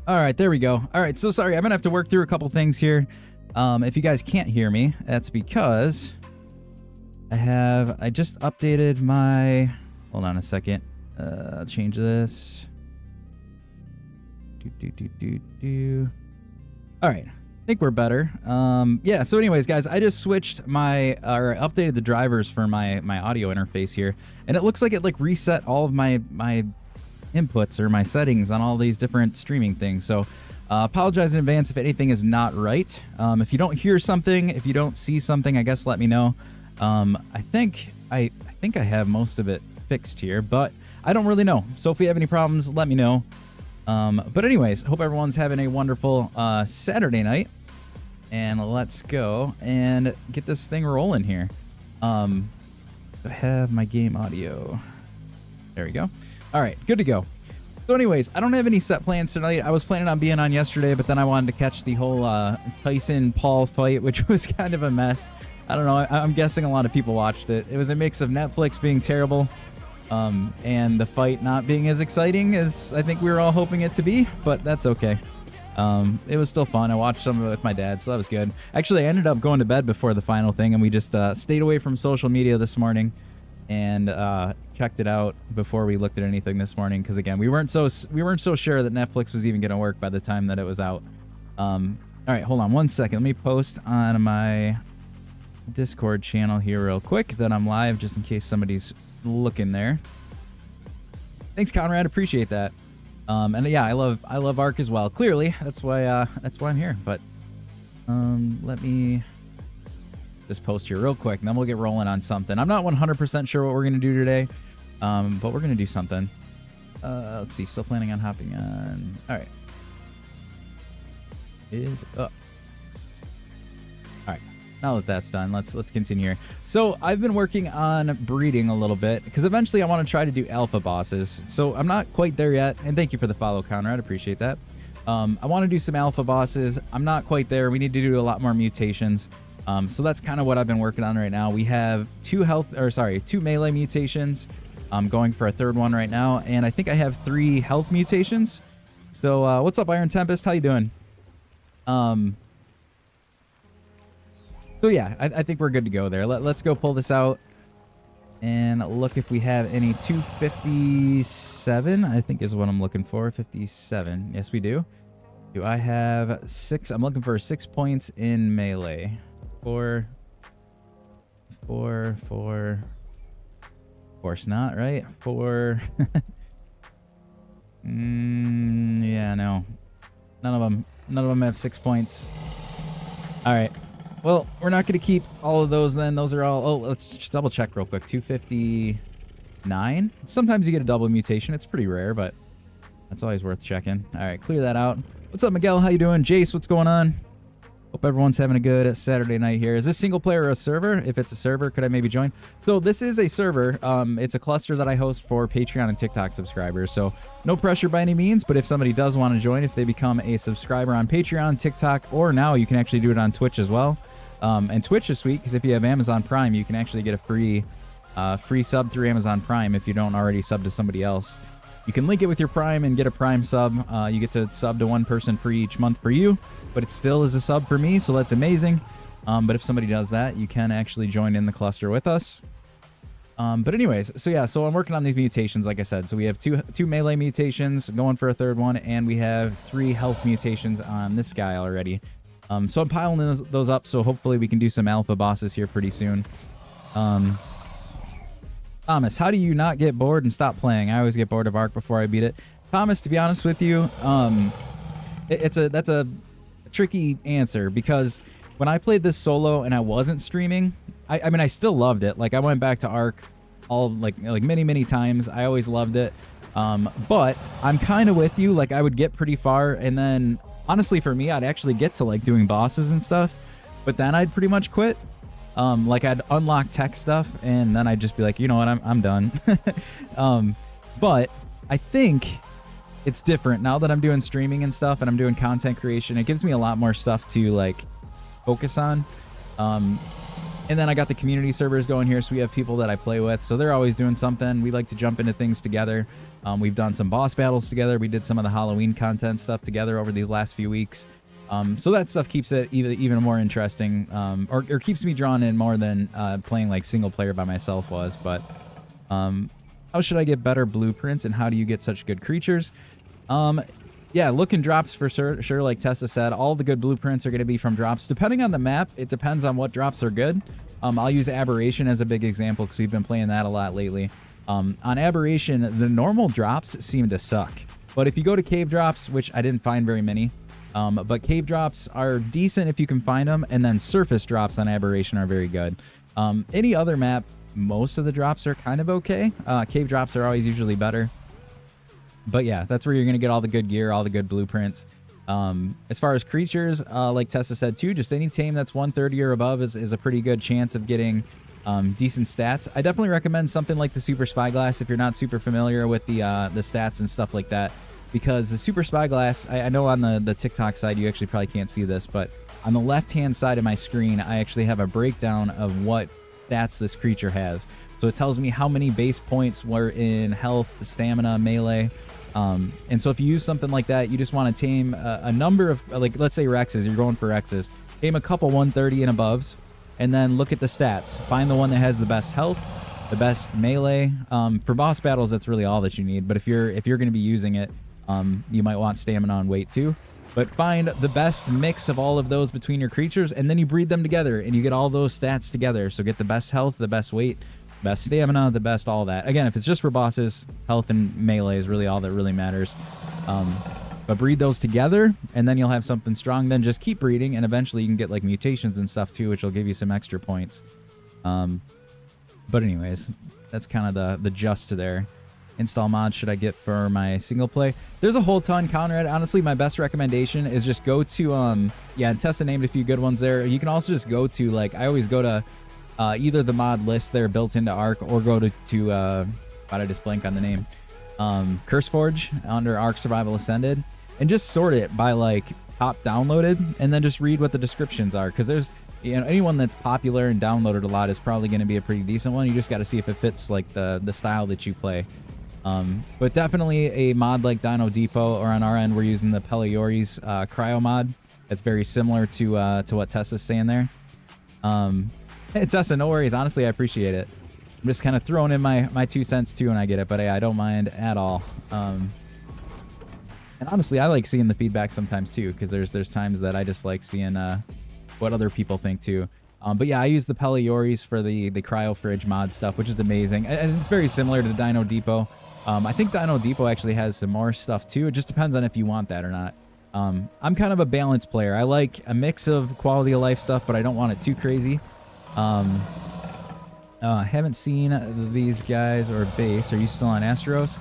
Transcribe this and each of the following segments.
All right, there we go. All right, so sorry, I'm gonna have to work through a couple things here. If you guys can't hear me, that's because I just updated my, hold on a second. I'll change this. All right, I think we're better. Yeah, so anyways, guys, I just switched updated the drivers for my audio interface here, and it looks like it like reset all of my inputs or my settings on all these different streaming things. So apologize in advance if anything is not right. If you don't hear something, if you don't see something, I guess let me know. I think I have most of it fixed here, but I don't really know. So if we have any problems, let me know. But anyways, hope everyone's having a wonderful Saturday night, and let's go and get this thing rolling here. I have my game audio. There we go. All right, good to go. So anyways, I don't have any set plans tonight. I was planning on being on yesterday, but then I wanted to catch the whole Tyson-Paul fight, which was kind of a mess. I don't know. I'm guessing a lot of people watched it. It was a mix of Netflix being terrible and the fight not being as exciting as I think we were all hoping it to be, but that's okay. It was still fun. I watched some of it with my dad, so that was good. Actually, I ended up going to bed before the final thing, and we just stayed away from social media this morning and checked it out before we looked at anything this morning, because again, we weren't so sure that Netflix was even going to work by the time that it was out. All right, hold on one second. Let me post on my Discord channel here real quick that I'm live, just in case somebody's looking there. Thanks, Conrad. Appreciate that. And yeah, I love Ark as well. Clearly, that's why I'm here. But let me just post here real quick, and then we'll get rolling on something. I'm not 100% sure what we're gonna do today, but we're gonna do something. Let's see. Still planning on hopping on. All right. Is up. All right. Now that that's done, let's continue here. So I've been working on breeding a little bit because eventually I want to try to do alpha bosses. So I'm not quite there yet, and thank you for the follow, Conrad. Appreciate that. I want to do some alpha bosses. I'm not quite there. We need to do a lot more mutations. So that's kind of what I've been working on right now. We have two melee mutations. I'm going for a third one right now, and I think I have 3 health mutations. So what's up, Iron Tempest? How you doing? So yeah, I think we're good to go there. Let's go pull this out and look if we have any 257, I think is what I'm looking for. 57. Yes, we do. Do I have 6? I'm looking for 6 points in melee. 4. Of course not, right? 4. Yeah, no. None of them have 6 points. All right. Well, we're not going to keep all of those then. Those are all... Oh, let's just double check real quick. 259. Sometimes you get a double mutation. It's pretty rare, but that's always worth checking. All right, clear that out. What's up, Miguel? How you doing? Jace, what's going on? Hope everyone's having a good Saturday night here. Is this single player or a server? If it's a server, could I maybe join? So this is a server. It's a cluster that I host for Patreon and TikTok subscribers. So no pressure by any means, but if somebody does want to join, if they become a subscriber on Patreon, TikTok, or now you can actually do it on Twitch as well. And Twitch is sweet because if you have Amazon Prime, you can actually get a free sub through Amazon Prime if you don't already sub to somebody else. You can link it with your Prime and get a Prime sub. You get to sub to one person free each month for you, but it still is a sub for me, so that's amazing. But if somebody does that, you can actually join in the cluster with us. But anyways, so yeah, so I'm working on these mutations, like I said. So we have two melee mutations, going for a third one, and we have 3 health mutations on this guy already. So I'm piling those up, so hopefully we can do some alpha bosses here pretty soon. Thomas, how do you not get bored and stop playing? I always get bored of Ark before I beat it. Thomas, to be honest with you, that's a tricky answer, because when I played this solo and I wasn't streaming, I mean, I still loved it. Like, I went back to Ark all like many times. I always loved it. But I'm kind of with you. Like, I would get pretty far, and then honestly, for me, I'd actually get to like doing bosses and stuff, but then I'd pretty much quit. Like, I'd unlock tech stuff, and then I'd just be like, you know what, I'm done. But I think it's different now that I'm doing streaming and stuff, and I'm doing content creation. It gives me a lot more stuff to like focus on. And then I got the community servers going here, so we have people that I play with, so they're always doing something. We like to jump into things together. We've done some boss battles together. We did some of the Halloween content stuff together over these last few weeks. So that stuff keeps it even more interesting, or keeps me drawn in more than playing like single player by myself was. But how should I get better blueprints, and how do you get such good creatures? Yeah, look in drops for sure, like Tessa said. All the good blueprints are going to be from drops. Depending on the map, it depends on what drops are good. I'll use Aberration as a big example because we've been playing that a lot lately. On Aberration, the normal drops seem to suck. But if you go to cave drops, which I didn't find very many, but cave drops are decent if you can find them, and then surface drops on Aberration are very good. Any other map, most of the drops are kind of okay. Cave drops are always usually better. But yeah, that's where you're going to get all the good gear, all the good blueprints. As far as creatures, like Tessa said too, just any tame that's 130 or above is a pretty good chance of getting decent stats. I definitely recommend something like the Super Spyglass if you're not super familiar with the stats and stuff like that. Because the Super Spyglass, I know on the TikTok side you actually probably can't see this, but on the left-hand side of my screen, I actually have a breakdown of what stats this creature has. So it tells me how many base points were in health, stamina, melee. And so if you use something like that, you just want to tame a number of, like, let's say Rexes, you're going for Rexes. Tame a couple 130 and aboves, and then look at the stats. Find the one that has the best health, the best melee. For boss battles, that's really all that you need. But if you're going to be using it, you might want stamina and weight too. But find the best mix of all of those between your creatures, and then you breed them together, and you get all those stats together. So get the best health, the best weight, best stamina, the best all that. Again, if it's just for bosses, health and melee is really all that really matters. But breed those together, and then you'll have something strong. Then just keep breeding, and eventually you can get like mutations and stuff too, which will give you some extra points. But anyways, that's kind of the gist there. Install mods should I get for my single play? There's a whole ton, Conrad. Honestly, my best recommendation is just go to yeah, and Tessa named a few good ones there. You can also just go to, like, I always go to either the mod list there built into Ark, or go to why'd I just blank on the name? CurseForge under Ark Survival Ascended, and just sort it by like top downloaded, and then just read what the descriptions are, because there's, you know, anyone that's popular and downloaded a lot is probably going to be a pretty decent one. You just got to see if it fits like the style that you play. But definitely a mod like Dino Depot, or on our end we're using the Peliori's cryo mod. That's very similar to what Tessa's saying there. Hey Tessa, no worries. Honestly, I appreciate it. I'm just kind of throwing in my 2 cents too when I get it, but yeah, I don't mind at all. And honestly, I like seeing the feedback sometimes too, because there's times that I just like seeing what other people think too. But yeah, I use the Peliori's for the cryo fridge mod stuff, which is amazing, and it's very similar to Dino Depot. I think Dino Depot actually has some more stuff too. It just depends on if you want that or not. I'm kind of a balanced player. I like a mix of quality of life stuff, but I don't want it too crazy. Haven't seen these guys or base. Are you still on Asteros?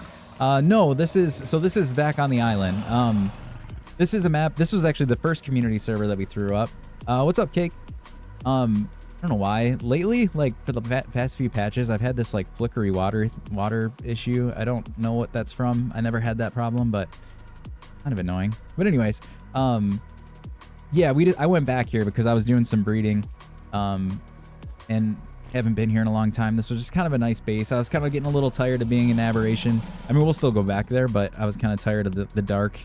No, this is back on the island. This is a map. This was actually the first community server that we threw up. What's up, Cake? I don't know why. Lately, like for the past few patches, I've had this like flickery water issue. I don't know what that's from. I never had that problem, but kind of annoying. But anyways, yeah, I went back here because I was doing some breeding, and haven't been here in a long time. This was just kind of a nice base. I was kind of getting a little tired of being in Aberration. I mean, we'll still go back there, but I was kind of tired of the dark.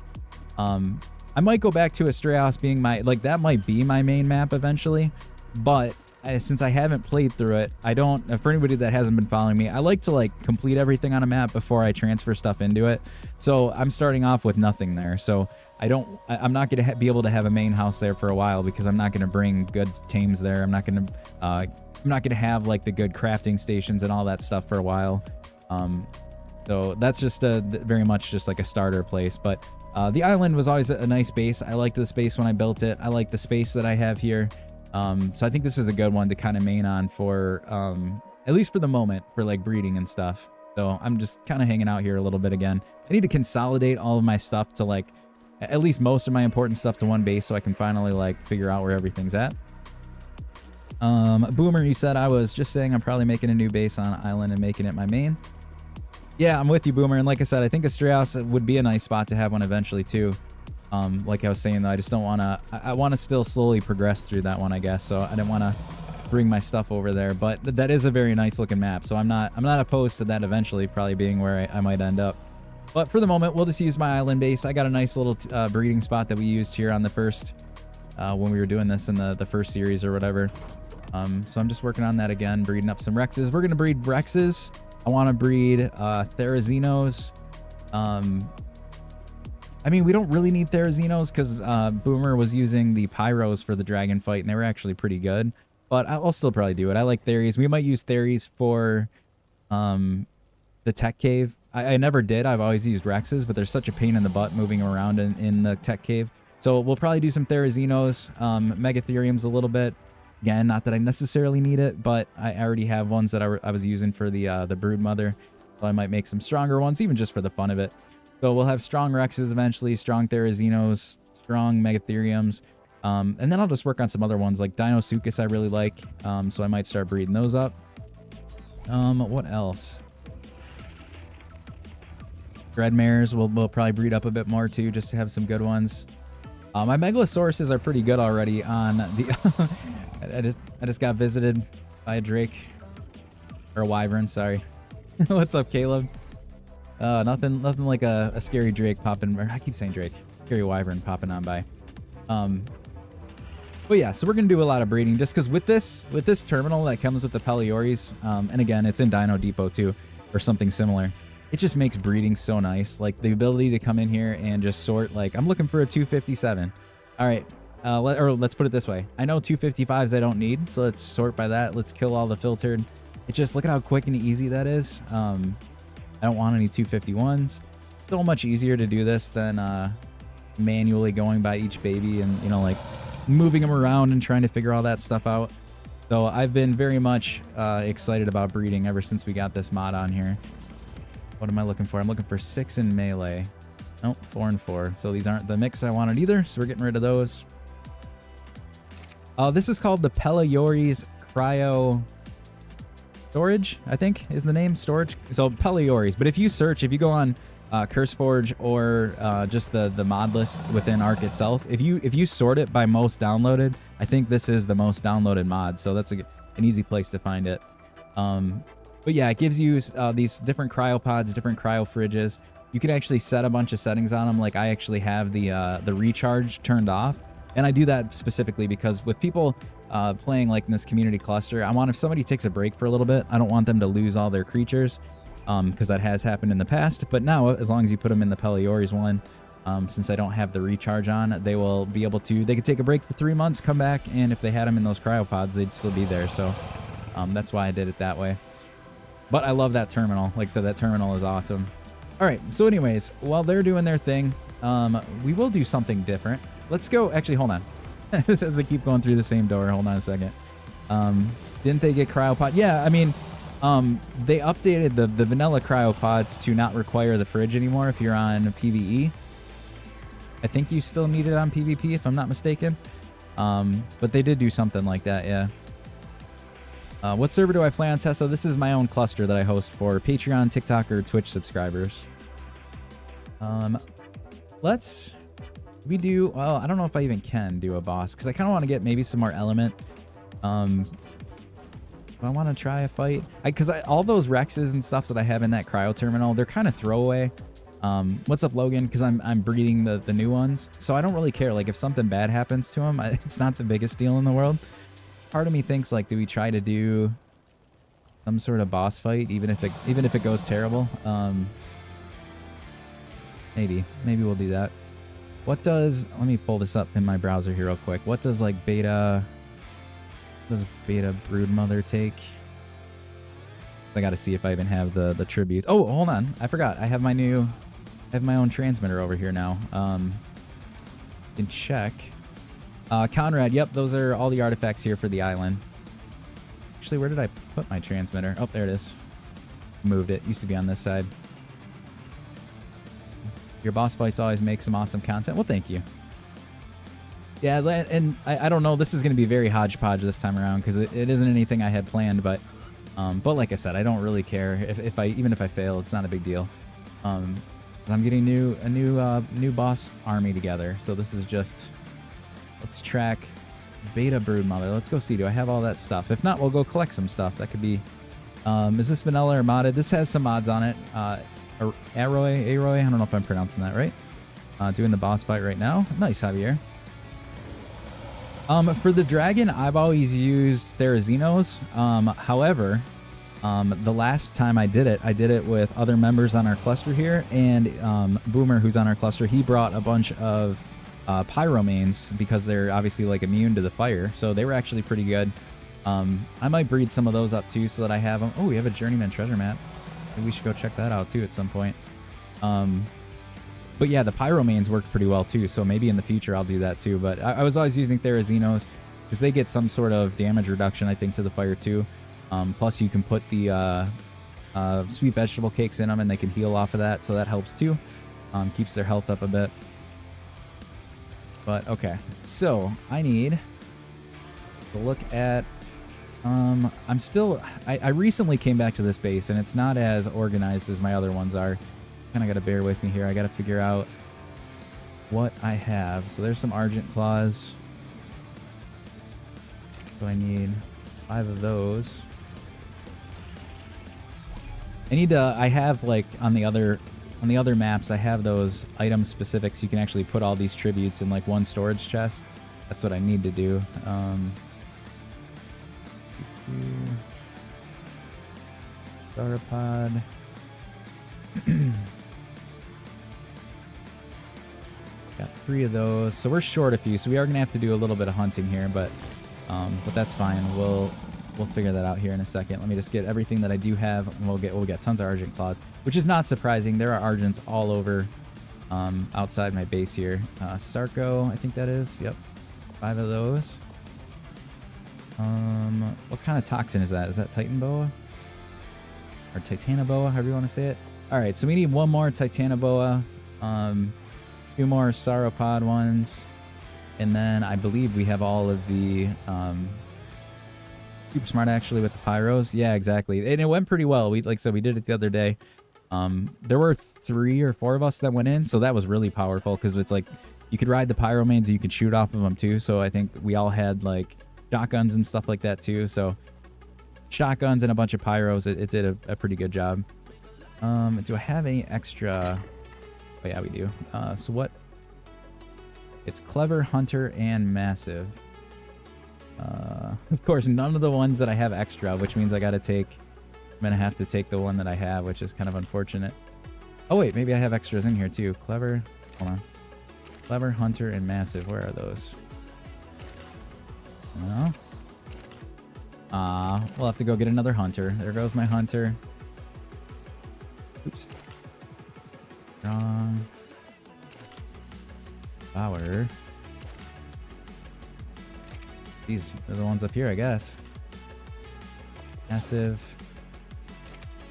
I might go back to Astraeus being my, like, that might be my main map eventually, but since I haven't played through it, I don't, for anybody that hasn't been following me, I like to like complete everything on a map before I transfer stuff into it. So I'm starting off with nothing there. So I'm not going to be able to have a main house there for a while, because I'm not going to bring good tames there. I'm not going to have like the good crafting stations and all that stuff for a while. So that's just very much just like a starter place. But the island was always a nice base. I liked the space when I built it. I like the space that I have here. So I think this is a good one to kind of main on for, at least for the moment, for like breeding and stuff. So I'm just kind of hanging out here a little bit again. I need to consolidate all of my stuff to like, at least most of my important stuff to one base, so I can finally like figure out where everything's at. Boomer, you said I was just saying I'm probably making a new base on island and making it my main. Yeah, I'm with you, Boomer. And like I said, I think Astraeus would be a nice spot to have one eventually too. Like I was saying, though, I just don't want to, I want to still slowly progress through that one, I guess. So I didn't want to bring my stuff over there. But that is a very nice looking map, so I'm not opposed to that eventually probably being where I might end up. But for the moment, we'll just use my island base. I got a nice little breeding spot that we used here on the first when we were doing this in the first series or whatever. So I'm just working on that again, breeding up some Rexes. We're gonna breed Rexes. I want to breed Therazinos. I mean, we don't really need Therazinos because Boomer was using the Pyros for the dragon fight, and they were actually pretty good. But I'll still probably do it. I like Theries. We might use Theries for the tech cave. I never did. I've always used Rexes, but there's such a pain in the butt moving around in the tech cave. So we'll probably do some Therazinos, Megatheriums a little bit. Again, not that I necessarily need it, but I already have ones that I was using for the Brood Mother. So I might make some stronger ones, even just for the fun of it. So we'll have strong Rexes eventually, strong Therazinos, strong Megatheriums. And then I'll just work on some other ones like Deinosuchus I really like. So I might start breeding those up. What else? Dreadmares we'll probably breed up a bit more too, just to have some good ones. My Megalosauruses are pretty good already on the... I just got visited by a Drake. Or a Wyvern, sorry. What's up, Caleb? Nothing like a scary Drake popping... Or I keep saying Drake. Scary Wyvern popping on by. But yeah, so we're going to do a lot of breeding just because with this terminal that comes with the Pelioris, and again, it's in Dino Depot too, or something similar. It just makes breeding so nice. Like the ability to come in here and just sort, like, I'm looking for a 257. All right. Let's put it this way. I know 255s I don't need, so let's sort by that. Let's kill all the filtered. It's just, look at how quick and easy that is. I don't want any 251s. So much easier to do this than manually going by each baby and, you know, like moving them around and trying to figure all that stuff out. So I've been very much excited about breeding ever since we got this mod on here. What am I looking for? I'm looking for 6 in melee. Nope, 4 and 4. So these aren't the mix I wanted either, so we're getting rid of those. This is called the Pelioris Cryo Storage, I think is the name. Storage. So Pelioris. But if you go on CurseForge or just the mod list within Ark itself, if you sort it by most downloaded, I think this is the most downloaded mod. So that's an easy place to find it. But yeah, it gives you these different cryopods, different cryo fridges. You can actually set a bunch of settings on them. Like I actually have the recharge turned off. And I do that specifically because with people playing like in this community cluster, I want if somebody takes a break for a little bit, I don't want them to lose all their creatures because that has happened in the past. But now, as long as you put them in the Pelioris one, since I don't have the recharge on, they will be able to, they could take a break for 3 months, come back, and if they had them in those cryopods, they'd still be there. So that's why I did it that way. But I love that terminal. Like I said, that terminal is awesome. All right, so anyways, while they're doing their thing, we will do something different. Let's go. Actually, hold on. As I keep going through the same door, hold on a second. Didn't they get cryopod? Yeah, I mean, they updated the vanilla cryopods to not require the fridge anymore if you're on PvE. I think you still need it on PvP if I'm not mistaken. But they did do something like that, yeah. What server do I play on, Tessa? This is my own cluster that I host for Patreon, TikTok, or Twitch subscribers. We do, well, I don't know if I even can do a boss because I kind of want to get maybe some more element. I want to try a fight because all those Rexes and stuff that I have in that cryo terminal, they're kind of throwaway. What's up, Logan? Because I'm breeding the new ones, so I don't really care. Like if something bad happens to them, it's not the biggest deal in the world. Part of me thinks like, do we try to do some sort of boss fight, even if it goes terrible? Maybe we'll do that. What does, let me pull this up in my browser here real quick. What does like beta Brood Mother take? I got to see if I even have the tributes. Oh, hold on. I forgot. I have my own transmitter over here now. Can check. Conrad, yep, those are all the artifacts here for the island. Actually, where did I put my transmitter? Oh, there it is. Moved it. Used to be on this side. Your boss fights always make some awesome content. Well, thank you. Yeah, and I don't know. This is going to be very hodgepodge this time around because it isn't anything I had planned. But like I said, I don't really care even if I fail. It's not a big deal. I'm getting a new boss army together. So this is just, let's track Beta brood mother. Let's go see. Do I have all that stuff? If not, we'll go collect some stuff. That could be... is this vanilla or modded? This has some mods on it. Aroy. I don't know if I'm pronouncing that right. Doing the boss fight right now. Nice, Javier. For the dragon, I've always used Therazinos. However, the last time I did it with other members on our cluster here, and Boomer, who's on our cluster, he brought a bunch of pyromanes because they're obviously like immune to the fire, so they were actually pretty good. I might breed some of those up too so that I have them. Oh, we have a journeyman treasure map. Maybe we should go check that out too at some point. But yeah, the pyromanes worked pretty well too, so maybe in the future I'll do that too. But I was always using Therazinos because they get some sort of damage reduction, I think, to the fire too. Plus you can put the sweet vegetable cakes in them and they can heal off of that, so that helps too. Keeps their health up a bit. But okay, so I need to look at... I recently came back to this base and it's not as organized as my other ones are. Kind of got to bear with me here. I got to figure out what I have. So there's some Argent Claws. So I need 5 of those. I have like on the other maps, I have those item specifics. You can actually put all these tributes in like one storage chest. That's what I need to do. Sauropod. Got 3 of those, so we're short a few. So we are gonna have to do a little bit of hunting here, but that's fine. We'll figure that out here in a second. Let me just get everything that I do have, and we'll get tons of Argent Claws, which is not surprising. There are Argents all over outside my base here. Sarco, I think that is. Yep, 5 of those. What kind of toxin is that? Is that Titan Boa? Or Titanoboa, however you want to say it. Alright, so we need 1 more Titanoboa, 2 more Sauropod ones, and then I believe we have all of the super smart actually with the pyros. Yeah, exactly. And it went pretty well. Like I said, we did it the other day. There were 3 or 4 of us that went in, so that was really powerful because it's like you could ride the pyromanes and you could shoot off of them too. So I think we all had like shotguns and stuff like that too. So shotguns and a bunch of pyros, it did a pretty good job. Do I have any extra? Oh yeah, we do. So what? It's Clever, Hunter, and Massive. Of course, none of the ones that I have extra, which means I'm gonna have to take the one that I have, which is kind of unfortunate. Oh wait, maybe I have extras in here too. Clever, hold on. Clever, Hunter, and Massive. Where are those? No. We'll have to go get another Hunter. There goes my Hunter. Oops. Strong. Power. These are the ones up here, I guess. Massive.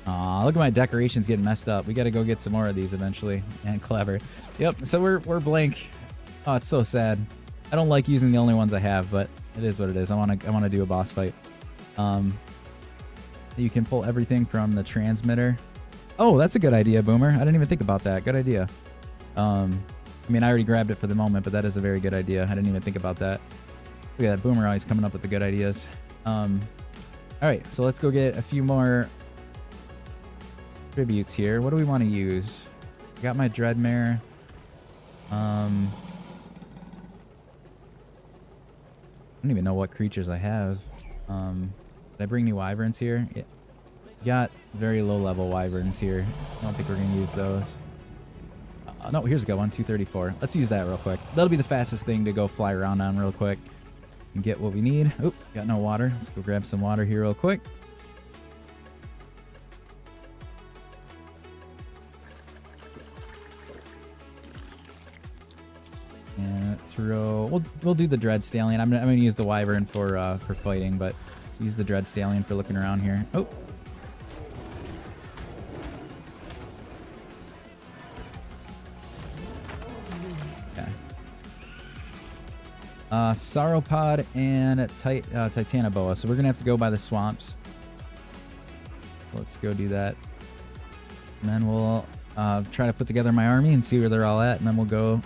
Aw, look at my decorations getting messed up. We gotta go get some more of these eventually. And Clever. Yep, so we're blank. Oh, it's so sad. I don't like using the only ones I have, but it is what it is. I wanna do a boss fight. You can pull everything from the transmitter. Oh, that's a good idea, Boomer. I didn't even think about that. Good idea. I mean, I already grabbed it for the moment, but that is a very good idea. I didn't even think about that. Look at that. Boomer always coming up with the good ideas. All right, so let's go get a few more tributes here. What do we want to use? I got my Dreadmare. I don't even know what creatures I have. Did I bring any wyverns here? Yeah. Got very low level wyverns here. I don't think we're going to use those. No, here's a good one. 234. Let's use that real quick. That'll be the fastest thing to go fly around on real quick and get what we need. Oh, got no water. Let's go grab some water here real quick. And throw... We'll do the Dread Stallion. I'm gonna use the wyvern for fighting, but use the Dread Stallion for looking around here. Oh. Sauropod and Titanoboa. So we're going to have to go by the swamps. Let's go do that. And then we'll try to put together my army and see where they're all at. And then we'll go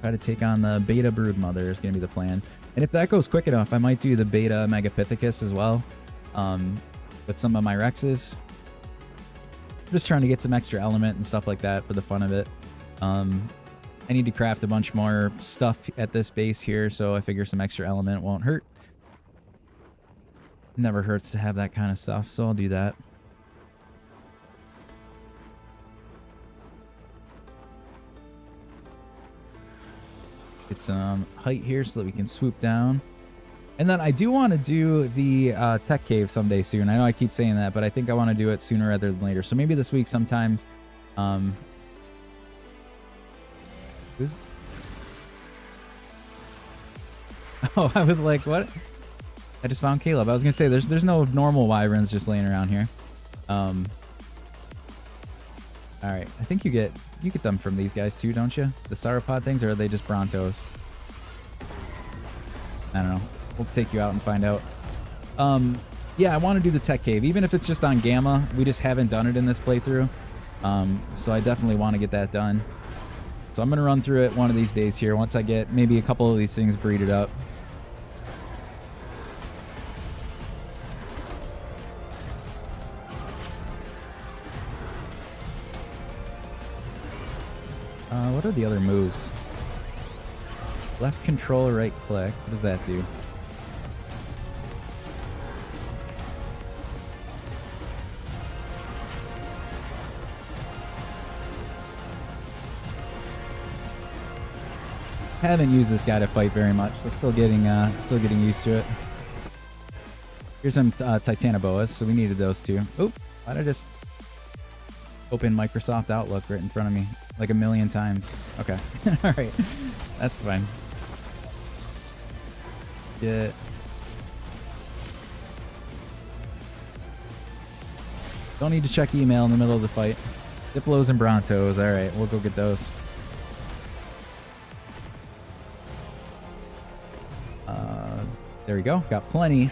Try to take on the beta broodmother is going to be the plan. And if that goes quick enough, I might do the beta megapithecus as well with some of my Rexes. I'm just trying to get some extra element and stuff like that for the fun of it. I need to craft a bunch more stuff at this base here, so I figure some extra element won't hurt. Never hurts to have that kind of stuff, so I'll do that. Get some height here so that we can swoop down. And then I do want to do the tech cave someday soon. I know I keep saying that, but I think I want to do it sooner rather than later. So maybe this week sometimes. This... Oh, I was like, what? I just found Caleb. I was going to say, there's no normal wyverns just laying around here. All right. I think you get them from these guys too, don't you? The sauropod things, or are they just Brontos? I don't know. We'll take you out and find out. Yeah, I want to do the tech cave, even if it's just on Gamma. We just haven't done it in this playthrough. So I definitely want to get that done. So I'm going to run through it one of these days here once I get maybe a couple of these things breeded up. What are the other moves? Left control, right click. What does that do? Haven't used this guy to fight very much. We're still getting used to it. Here's some Titanoboas, so we needed those too. Oop! Why did I just open Microsoft Outlook right in front of me like a million times? Okay, all right, that's fine. Get. Don't need to check email in the middle of the fight. Diplos and Brontos. All right, we'll go get those. There we go. Got plenty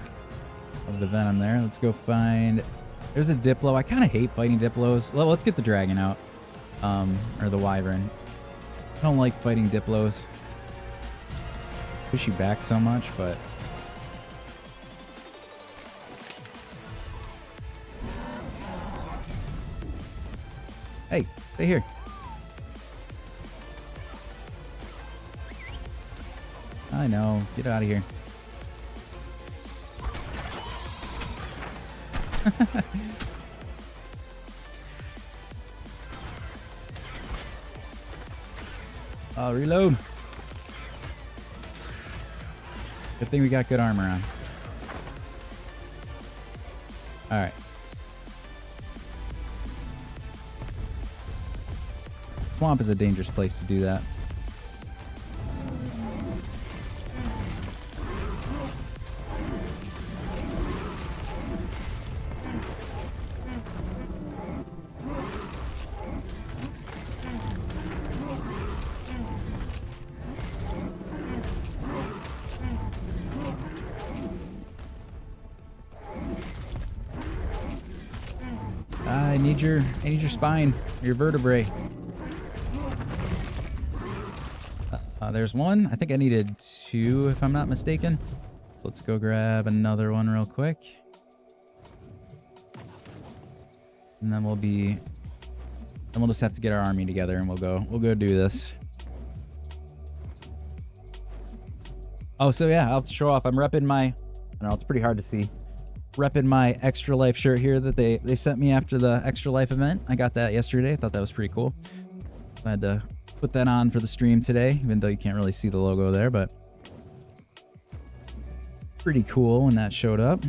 of the venom there. Let's go find... There's a Diplo. I kind of hate fighting Diplos. Well, let's get the dragon out. Or the wyvern. I don't like fighting Diplos. Push you back so much, but... Hey, stay here. I know. Get out of here. Reload. Good thing we got good armor on. All right. Swamp is a dangerous place to do that. I need your spine, your vertebrae. There's one. I think I needed two, if I'm not mistaken. Let's go grab another one real quick. And then we'll just have to get our army together and we'll go do this. Oh, so yeah, I'll have to show off. I'm repping my, I don't know, it's pretty hard to see. Repping my Extra Life shirt here that they sent me after the Extra Life event. I got that yesterday. I thought that was pretty cool. I had to put that on for the stream today, even though you can't really see the logo there, but pretty cool when that showed up.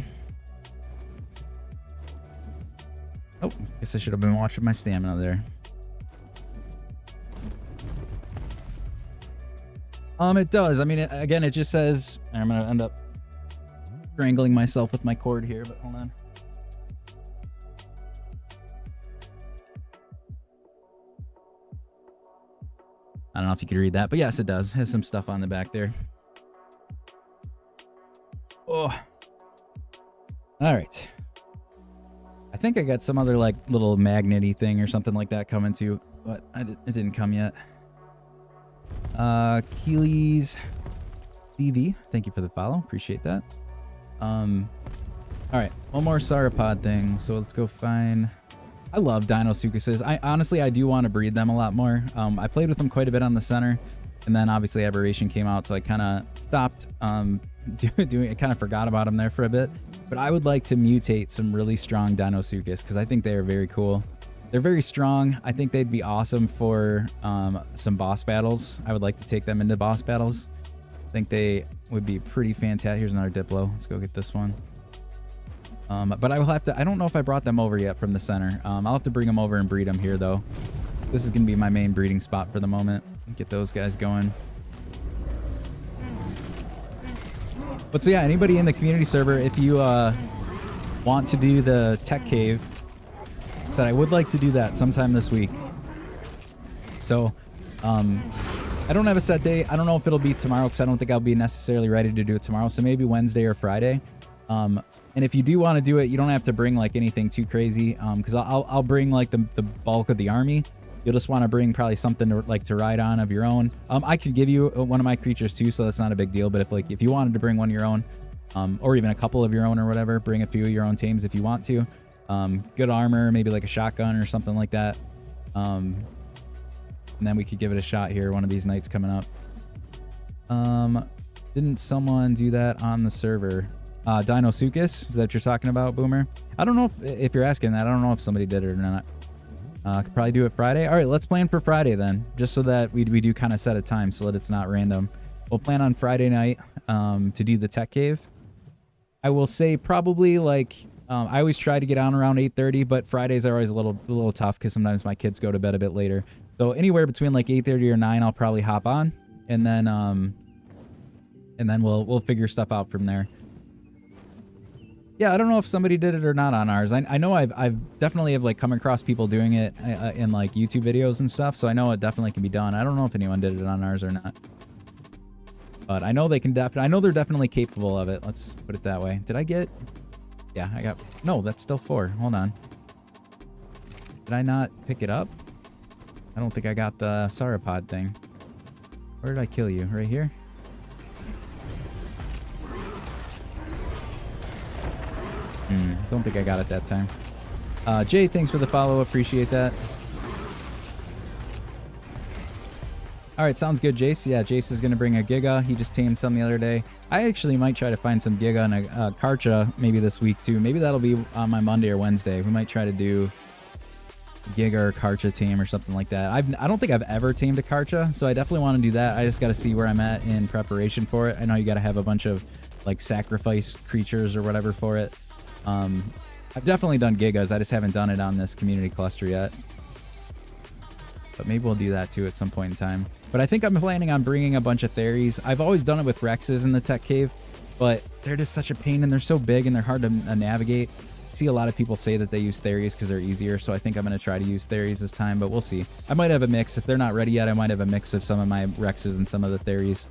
Oh, guess I should have been watching my stamina there. It does. I mean, again, it just says, I'm gonna end up strangling myself with my cord here, but hold on. I don't know if you could read that, but yes, it does. It has some stuff on the back there. Oh. All right. I think I got some other like little magnet-y thing or something like that coming too, but it didn't come yet. Keely's TV, thank you for the follow. Appreciate that. All right, one more sauropod thing. So let's go find... I love Deinosuchuses. I do want to breed them a lot more. I played with them quite a bit on the center, and then obviously Aberration came out, so I kind of stopped doing. I kind of forgot about them there for a bit. But I would like to mutate some really strong Deinosuchus because I think they are very cool. They're very strong. I think they'd be awesome for some boss battles. I would like to take them into boss battles. I think they would be pretty fantastic. Here's another Diplo. Let's go get this one. But I will have to... I don't know if I brought them over yet from the center. I'll have to bring them over and breed them here, though. This is going to be my main breeding spot for the moment. Get those guys going. But so yeah, anybody in the community server, if you want to do the tech cave, said I would like to do that sometime this week. So I don't have a set date. I don't know if it'll be tomorrow because I don't think I'll be necessarily ready to do it tomorrow. So maybe Wednesday or Friday. And if you do want to do it, you don't have to bring like anything too crazy. Because I'll bring like the bulk of the army. You'll just want to bring probably something to ride on of your own. I could give you one of my creatures too, so that's not a big deal. But if you wanted to bring one of your own, or even a couple of your own or whatever, bring a few of your own tames if you want to. Good armor, maybe like a shotgun or something like that. And then we could give it a shot here one of these nights coming up. Didn't someone do that on the server? Deinosuchus, is that what you're talking about, Boomer? I don't know if you're asking that. I don't know if somebody did it or not. Could probably do it Friday. All right, let's plan for Friday then, just so that we do kind of set a time so that it's not random. We'll plan on Friday night to do the tech cave. I will say probably like I always try to get on around 8:30, but Fridays are always a little tough because sometimes my kids go to bed a bit later. So anywhere between like 8:30 or 9, I'll probably hop on, and then we'll figure stuff out from there. Yeah, I don't know if somebody did it or not on ours. I know I've definitely have like come across people doing it in like YouTube videos and stuff, so I know it definitely can be done. I don't know if anyone did it on ours or not, but I know they can I know they're definitely capable of it. Let's put it that way. Did I get? Yeah, I got. No, that's still 4. Hold on. Did I not pick it up? I don't think I got the sauropod thing. Where did I kill you? Right here? Don't think I got it that time. Jay, thanks for the follow. Appreciate that. All right, sounds good, Jace. Yeah, Jace is going to bring a Giga. He just tamed some the other day. I actually might try to find some Giga and a Karcha maybe this week, too. Maybe that'll be on my Monday or Wednesday. We might try to do Giga or Karcha tame or something like that. I don't think I've ever tamed a Karcha, so I definitely want to do that. I just got to see where I'm at in preparation for it. I know you got to have a bunch of like sacrifice creatures or whatever for it. I've definitely done Gigas. I just haven't done it on this community cluster yet. But maybe we'll do that too at some point in time. But I think I'm planning on bringing a bunch of Theries. I've always done it with Rexes in the tech cave, but they're just such a pain and they're so big and they're hard to navigate. I see a lot of people say that they use Theries because they're easier, so I think I'm going to try to use Theries this time, but we'll see. I might have a mix. If they're not ready yet, I might have a mix of some of my Rexes and some of the Theries.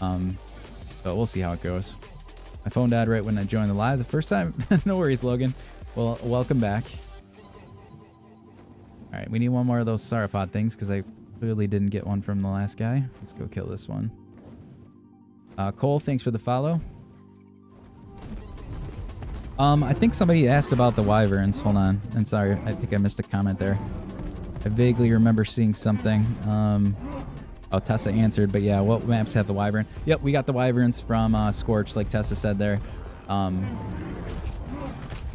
But we'll see how it goes. My phone died right when I joined the live the first time. No worries, Logan. Well, welcome back. All right, we need one more of those sauropod things because I clearly didn't get one from the last guy. Let's go kill this one. Cole, thanks for the follow. I think somebody asked about the wyverns. Hold on. I'm sorry. I think I missed a comment there. I vaguely remember seeing something. Oh, Tessa answered, but yeah, what maps have the wyvern? Yep, we got the wyverns from Scorch, like Tessa said there. And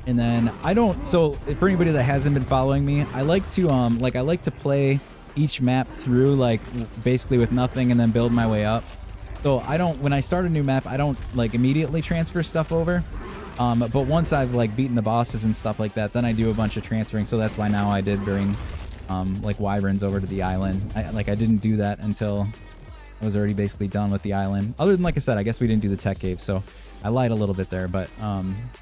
then I don't. So for anybody that hasn't been following me, I like to play each map through like basically with nothing and then build my way up. So I don't. When I start a new map, I don't like immediately transfer stuff over. But once I've like beaten the bosses and stuff like that, then I do a bunch of transferring. So that's why now I did bring like wyverns over to the island. I didn't do that until I was already basically done with the island. Other than, like I said, I guess we didn't do the tech cave, so I lied a little bit there. But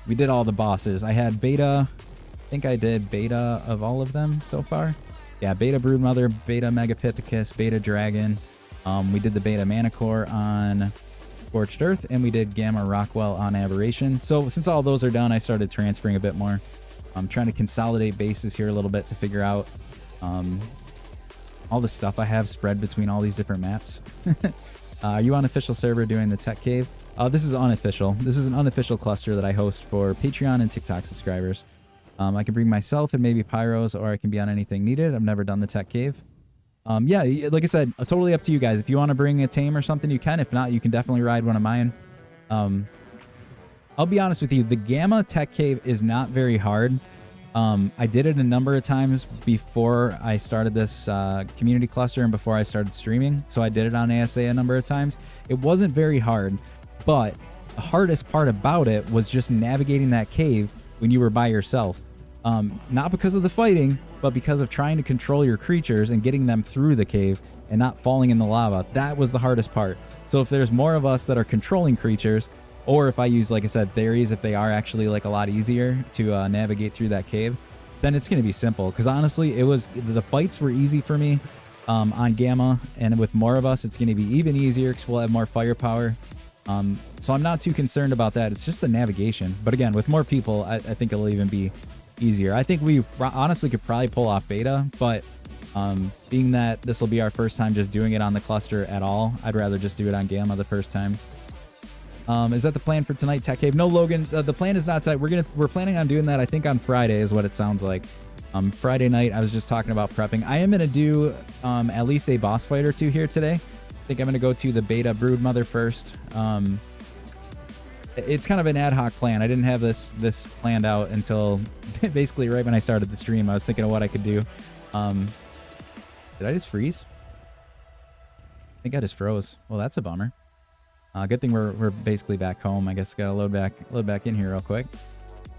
we did all the bosses. I had beta. I think I did beta of all of them so far. Yeah, beta broodmother, beta megapithecus, beta dragon. We did the beta manicore on Scorched Earth, and we did Gamma Rockwell on Aberration. So since all those are done, I started transferring a bit more. I'm trying to consolidate bases here a little bit to figure out all the stuff I have spread between all these different maps. Are you on official server doing the tech cave? This is unofficial. This is an unofficial cluster that I host for Patreon and TikTok subscribers. I can bring myself and maybe pyros, or I can be on anything needed. I've never done the tech cave. Yeah, like I said, totally up to you guys. If you want to bring a tame or something, you can. If not, you can definitely ride one of mine. I'll be honest with you, the Gamma tech cave is not very hard. I did it a number of times before I started this community cluster and before I started streaming. So I did it on ASA a number of times. It wasn't very hard, but the hardest part about it was just navigating that cave when you were by yourself. Not because of the fighting, but because of trying to control your creatures and getting them through the cave and not falling in the lava. That was the hardest part. So if there's more of us that are controlling creatures, or if I use, like I said, theories, if they are actually like a lot easier to navigate through that cave, then it's going to be simple. Because honestly, the fights were easy for me on Gamma, and with more of us, it's going to be even easier because we'll have more firepower. So I'm not too concerned about that. It's just the navigation. But again, with more people, I think it'll even be easier. I think we honestly could probably pull off beta, but being that this will be our first time just doing it on the cluster at all, I'd rather just do it on Gamma the first time. Is that the plan for tonight, Tech Cave? No, Logan, the plan is not tonight. We're planning on doing that, I think, on Friday is what it sounds like. Friday night, I was just talking about prepping. I am going to do at least a boss fight or two here today. I think I'm going to go to the beta Broodmother first. It's kind of an ad hoc plan. I didn't have this planned out until basically right when I started the stream. I was thinking of what I could do. Did I just freeze? I think I just froze. Well, that's a bummer. Good thing we're basically back home. I guess gotta load back in here real quick.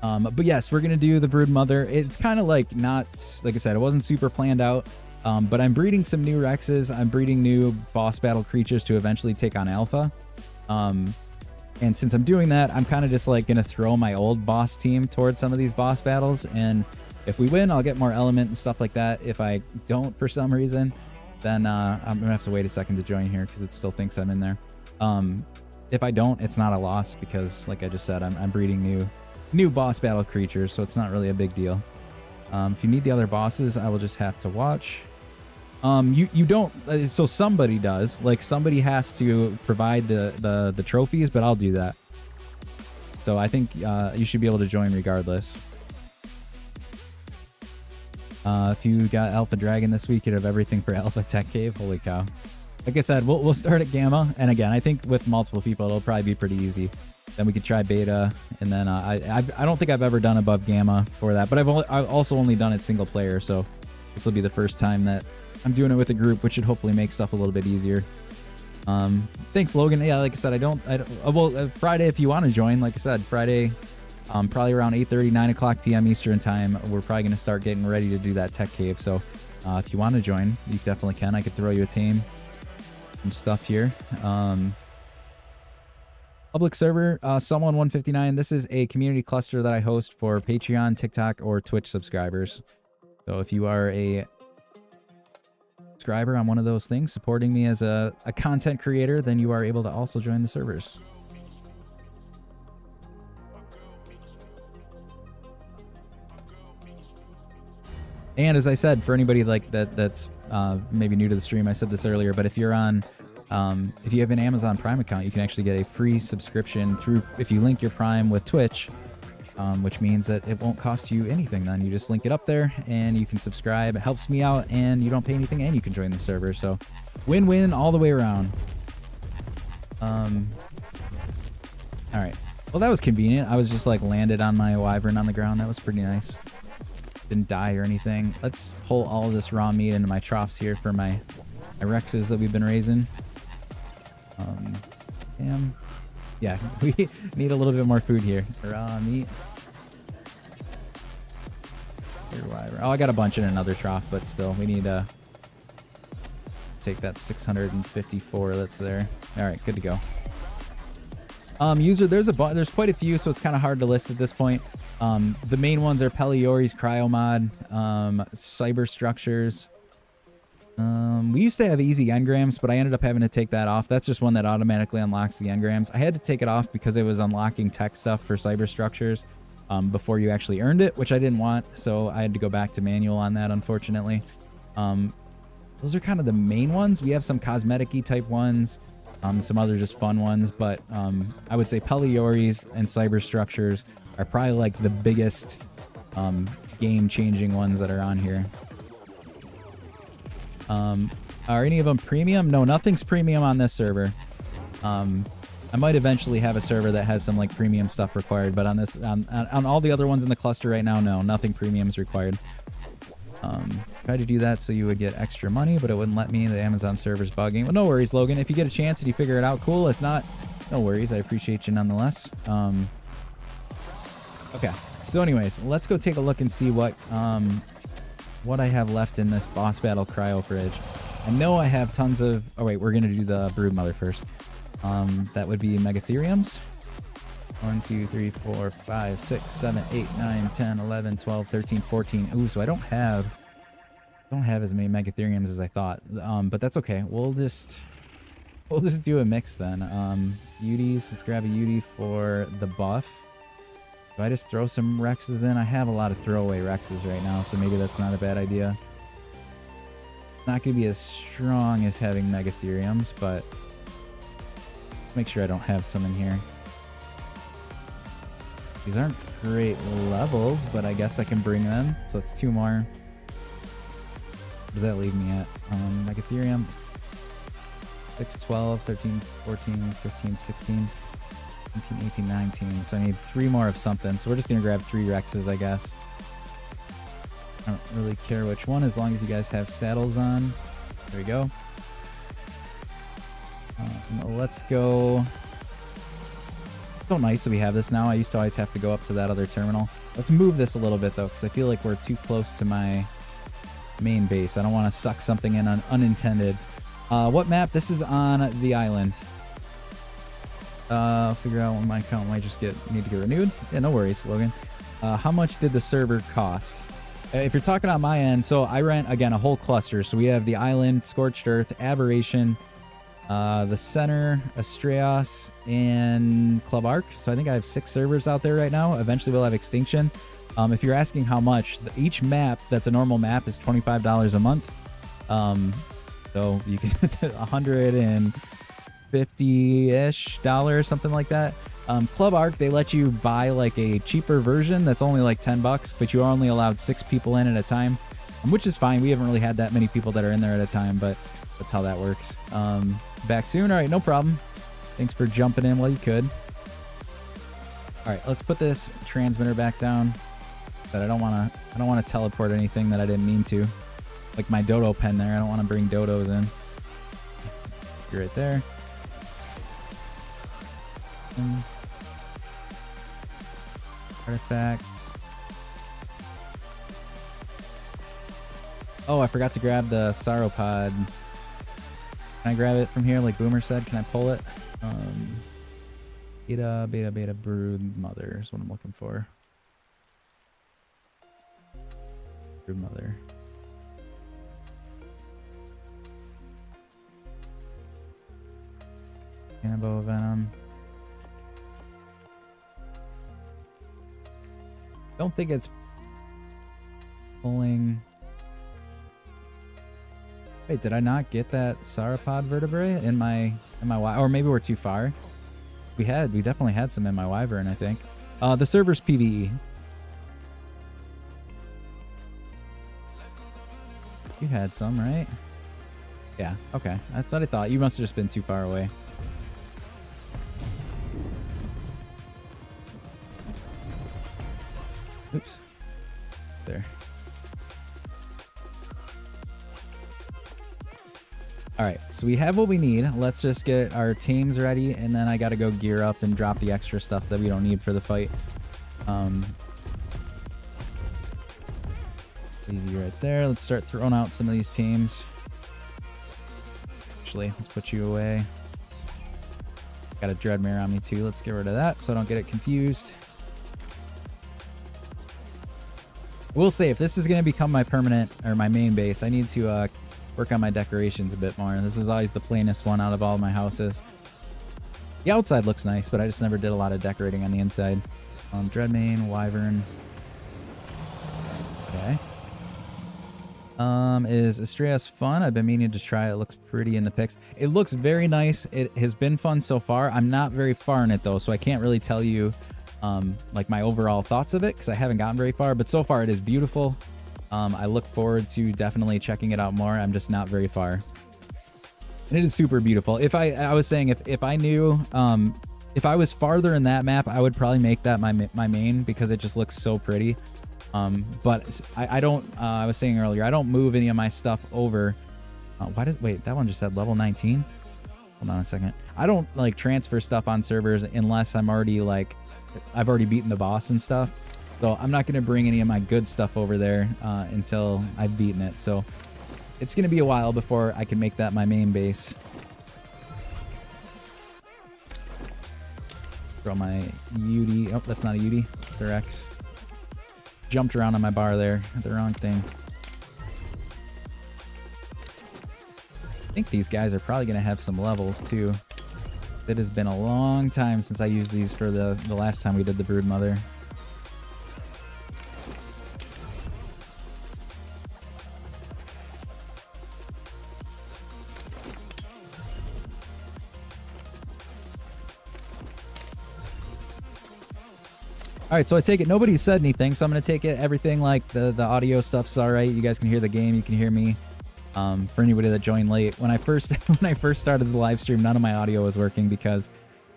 But yes, we're gonna do the Broodmother. It's kind of like not, like I said, it wasn't super planned out. But I'm breeding some new Rexes. I'm breeding new boss battle creatures to eventually take on Alpha. And since I'm doing that, I'm kind of just like gonna throw my old boss team towards some of these boss battles. And if we win, I'll get more element and stuff like that. If I don't for some reason, then I'm gonna have to wait a second to join here because it still thinks I'm in there. If I don't, it's not a loss because, like I just said, I'm breeding new boss battle creatures, so it's not really a big deal. If you need the other bosses, I will just have to watch. You don't, so somebody does. Like, somebody has to provide the trophies, but I'll do that. So I think you should be able to join regardless. If you got Alpha Dragon this week, you'd have everything for Alpha Tech Cave. Holy cow. Like I said, we'll start at Gamma, and again, I think with multiple people, it'll probably be pretty easy. Then we could try Beta, and then I don't think I've ever done above Gamma for that, but I've also only done it single player, so this will be the first time that I'm doing it with a group, which should hopefully make stuff a little bit easier. Thanks, Logan. Yeah, like I said, well, Friday, if you want to join, like I said, Friday, probably around 8:30, 9 o'clock p.m. Eastern time, we're probably going to start getting ready to do that tech cave. So if you want to join, you definitely can. I could throw you a tame. Some stuff here. Public server, someone 159. This is a community cluster that I host for Patreon, TikTok, or Twitch subscribers. So if you are a subscriber on one of those things, supporting me as a content creator, then you are able to also join the servers. And as I said, for anybody like that's maybe new to the stream, I said this earlier, but if you're on, if you have an Amazon Prime account, you can actually get a free subscription through, if you link your Prime with Twitch, which means that it won't cost you anything. Then you just link it up there and you can subscribe. It helps me out and you don't pay anything and you can join the server. So win-win all the way around. All right. Well, that was convenient. I was just like landed on my wyvern on the ground. That was pretty nice. Didn't die or anything. Let's pull all of this raw meat into my troughs here for my Rexes that we've been raising. Damn. Yeah, we need a little bit more food here. Raw meat. Oh, I got a bunch in another trough, but still, we need to take that 654 that's there. All right, good to go. User, there's quite a few, so it's kind of hard to list at this point. The main ones are Peliori's Cryomod, Cyber Structures. We used to have easy engrams, but I ended up having to take that off. That's just one that automatically unlocks the engrams. I had to take it off because it was unlocking tech stuff for Cyber Structures before you actually earned it, which I didn't want, so I had to go back to manual on that, unfortunately. those are kind of the main ones. We have some cosmetic-y type ones, some other just fun ones, but I would say Pelioris and Cyber Structures are probably like the biggest game-changing ones that are on here. Are any of them premium? No, nothing's premium on this server. I might eventually have a server that has some like premium stuff required, but on this, on all the other ones in the cluster right now, no, nothing premium is required. Tried to do that so you would get extra money, but it wouldn't let me. The Amazon server's bugging. Well, no worries, Logan. If you get a chance and you figure it out, cool. If not, no worries. I appreciate you nonetheless. Okay. So anyways, let's go take a look and see what I have left in this boss battle cryo fridge. I know I have tons of... Oh, wait. We're going to do the Broodmother first. That would be Megatheriums. 1, 2, 3, 4, 5, 6, 7, 8, 9, 10, 11, 12, 13, 14. Ooh, so I don't have as many Megatheriums as I thought. But that's okay. We'll just do a mix then. Uties. Let's grab a Utie for the buff. Do I just throw some Rexes in? I have a lot of throwaway Rexes right now, so maybe that's not a bad idea. Not going to be as strong as having Megatheriums, but make sure I don't have some in here. These aren't great levels, but I guess I can bring them. So that's 2 more. What does that leave me at? Megatherium. 6, 12, 13, 14, 15, 16, 17, 18, 19. So I need 3 more of something. So we're just going to grab 3 Rexes, I guess. I don't really care which one, as long as you guys have saddles on. There we go. Let's go. So nice that we have this now. I used to always have to go up to that other terminal. Let's move this a little bit, though, because I feel like we're too close to my main base. I don't want to suck something in unintended. What map? This is on the island. I'll figure out when my account might just need to get renewed. Yeah, no worries, Logan. How much did the server cost? If you're talking on my end, so I rent, again, a whole cluster. So we have the island, Scorched Earth, Aberration, the center, Astraeos, and Club Ark. So I think I have 6 servers out there right now. Eventually we'll have Extinction. If you're asking how much, each map that's a normal map is $25 a month. So you can $150-ish, something like that. Club Ark, they let you buy like a cheaper version that's only like $10, but you are only allowed 6 people in at a time, which is fine. We haven't really had that many people that are in there at a time, but that's how that works. Back soon. All right, no problem. Thanks for jumping in while you could. All right, let's put this transmitter back down. But I don't want to teleport anything that I didn't mean to. Like my dodo pen there. I don't want to bring dodos in. You're right there. Artifacts. Oh, I forgot to grab the sauropod. Can I grab it from here like Boomer said? Can I pull it? Beta brood mother is what I'm looking for. Brood mother. Cannibal venom. Don't think it's pulling. Wait, did I not get that sauropod vertebrae in my or maybe we're too far. We definitely had some in my wyvern, I think. The server's PvE. You had some, right? Yeah, okay. That's what I thought. You must have just been too far away. Oops. There. Alright, so we have what we need. Let's just get our tames ready, and then I gotta go gear up and drop the extra stuff that we don't need for the fight. Leave you right there. Let's start throwing out some of these tames. Actually, let's put you away. Got a Dreadmare on me too. Let's get rid of that so I don't get it confused. We'll say if this is going to become my permanent or my main base, I need to work on my decorations a bit more. This is always the plainest one out of all of my houses. The outside looks nice, but I just never did a lot of decorating on the inside. Dreadmane, Wyvern. Okay. Is Estrellas fun? I've been meaning to try it. It looks pretty in the pics. It looks very nice. It has been fun so far. I'm not very far in it though, so I can't really tell you like my overall thoughts of it because I haven't gotten very far, but so far it is beautiful. I look forward to definitely checking it out more. I'm just not very far. And it is super beautiful. If I was saying if I knew if I was farther in that map, I would probably make that my main because it just looks so pretty. But I don't, I was saying earlier, I don't move any of my stuff over. Wait, that one just said level 19. Hold on a second. I don't like transfer stuff on servers unless I'm already like, I've already beaten the boss and stuff. So I'm not going to bring any of my good stuff over there, until I've beaten it. So it's going to be a while before I can make that my main base. Throw my UD. Oh, that's not a UD. It's our X. Jumped around on my bar there. The wrong thing. I think these guys are probably going to have some levels too. It has been a long time since I used these for the last time we did the Brood Mother. All right, so I take it nobody said anything, so I'm gonna take it everything like the audio stuff's all right. You guys can hear the game, you can hear me. For anybody that joined late, when I first started the live stream, none of my audio was working because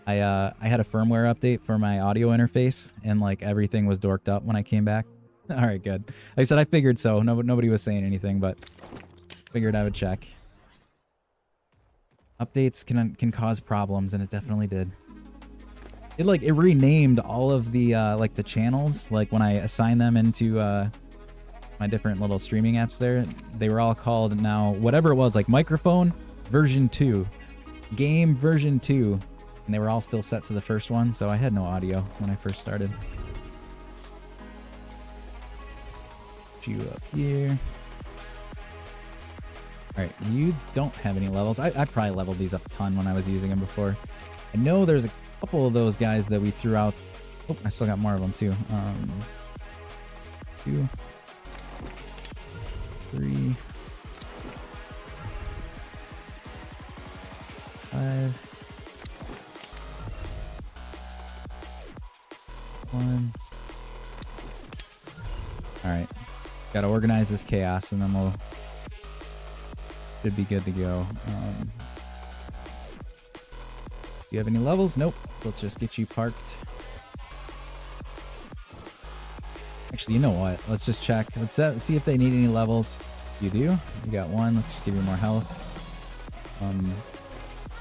I had a firmware update for my audio interface and like everything was dorked up when I came back. All right, good. Like I said, I figured so. Nobody was saying anything, but figured I would check. Updates can cause problems, and it definitely did. It renamed all of the like the channels. Like when I assign them into my different little streaming apps there, they were all called now whatever it was, like microphone version 2, game version 2, and they were all still set to the first one, so I had no audio when I first started. Put you up here. Alright, you don't have any levels. I probably leveled these up a ton when I was using them before. I know there's a couple of those guys that we threw out. Oh, I still got more of them too. 2, 3, 5, 1. All right, gotta organize this chaos, and then should be good to go. Do you have any levels? Nope. Let's just get you parked. Actually, you know what? Let's just check. Let's see if they need any levels. You do? You got one. Let's just give you more health. I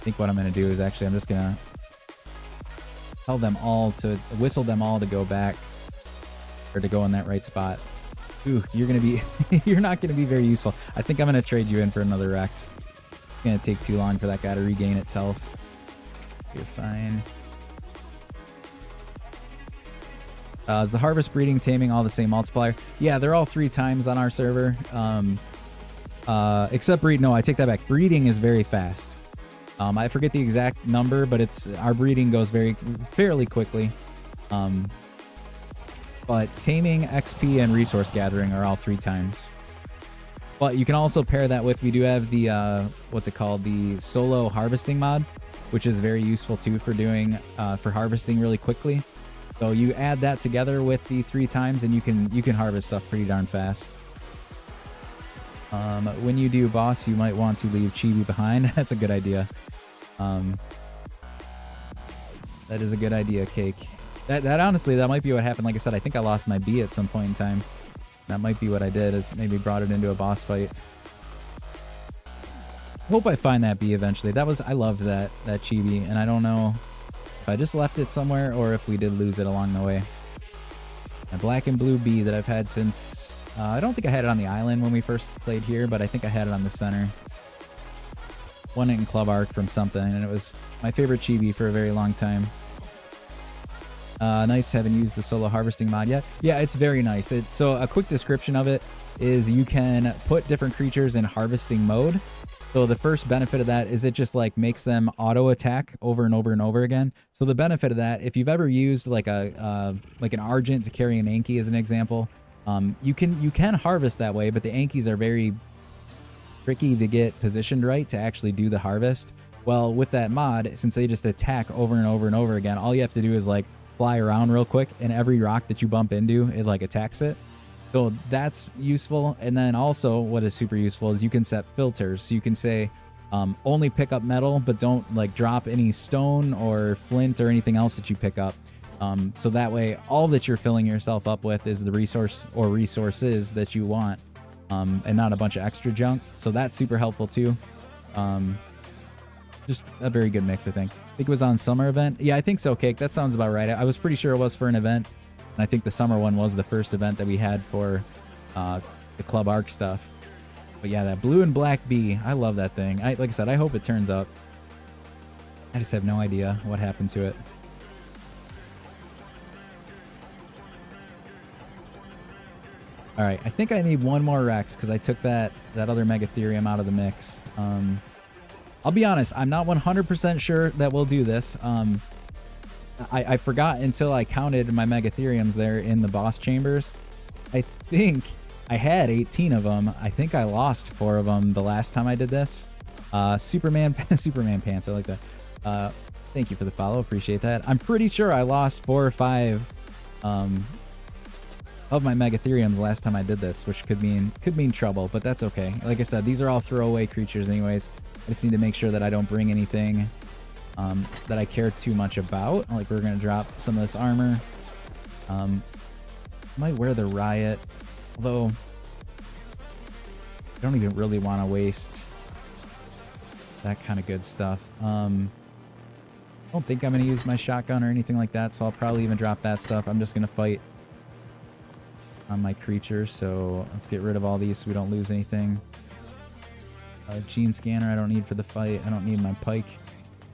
think what I'm going to do is actually I'm just going to tell them all to whistle them all to go back or to go in that right spot. Ooh, you're going to be you're not going to be very useful. I think I'm going to trade you in for another Rex. It's going to take too long for that guy to regain its health. You're fine. Is the harvest, breeding, taming all the same multiplier? Yeah, they're all 3 times on our server. Except breed. No, I take that back. Breeding is very fast. I forget the exact number, but our breeding goes fairly quickly. But taming, XP, and resource gathering are all 3 times. But you can also pair that with, we do have the what's it called, the solo harvesting mod, which is very useful too for doing for harvesting really quickly. So you add that together with the 3 times, and you can harvest stuff pretty darn fast. When you do boss, you might want to leave Chibi behind. That's a good idea. That is a good idea, Cake. That honestly, that might be what happened. Like I said, I think I lost my bee at some point in time. That might be what I did, is maybe brought it into a boss fight. Hope I find that bee eventually. I loved that chibi, and I don't know if I just left it somewhere or if we did lose it along the way. A black and blue bee that I've had since I don't think I had it on the island when we first played here, but I think I had it on the center. Won it in Club Ark from something, and it was my favorite chibi for a very long time. Nice, haven't used the solo harvesting mod yet. Yeah, it's very nice. So a quick description of it is you can put different creatures in harvesting mode. So the first benefit of that is it just like makes them auto attack over and over and over again. So the benefit of that, if you've ever used like an Argent to carry an Anki as an example, You can harvest that way, but the Ankies are very tricky to get positioned right to actually do the harvest. Well, with that mod, since they just attack over and over and over again, all you have to do is like fly around real quick, and every rock that you bump into, it like attacks it. So that's useful. And then also what is super useful is you can set filters. So you can say only pick up metal, but don't like drop any stone or flint or anything else that you pick up. So that way all that you're filling yourself up with is the resource or resources that you want, and not a bunch of extra junk. So that's super helpful too. Just a very good mix, I think. I think it was on summer event. Yeah, I think so, Cake. That sounds about right. I was pretty sure it was for an event. And I think the summer one was the first event that we had for the Club Ark stuff. But yeah, that blue and black bee. I love that thing. Like I said, I hope it turns up. I just have no idea what happened to it. All right, I think I need one more Rex because I took that other Megatherium out of the mix. I'll be honest, I'm not 100% sure that we'll do this. I forgot until I counted my Megatheriums there in the boss chambers. I think I had 18 of them. I think I lost 4 of them the last time I did this. Superman pants, I like that. Thank you for the follow, appreciate that. I'm pretty sure I lost 4 or 5 of my Megatheriums last time I did this, which could mean trouble, but that's okay. Like I said, these are all throwaway creatures anyways. I just need to make sure that I don't bring anything that I care too much about. Like we're gonna drop some of this armor. Might wear the riot, although I don't even really want to waste that kind of good stuff. I don't think I'm gonna use my shotgun or anything like that, so I'll probably even drop that stuff. I'm just gonna fight on my creatures, so let's get rid of all these so we don't lose anything. Gene scanner I don't need for the fight. I don't need my pike.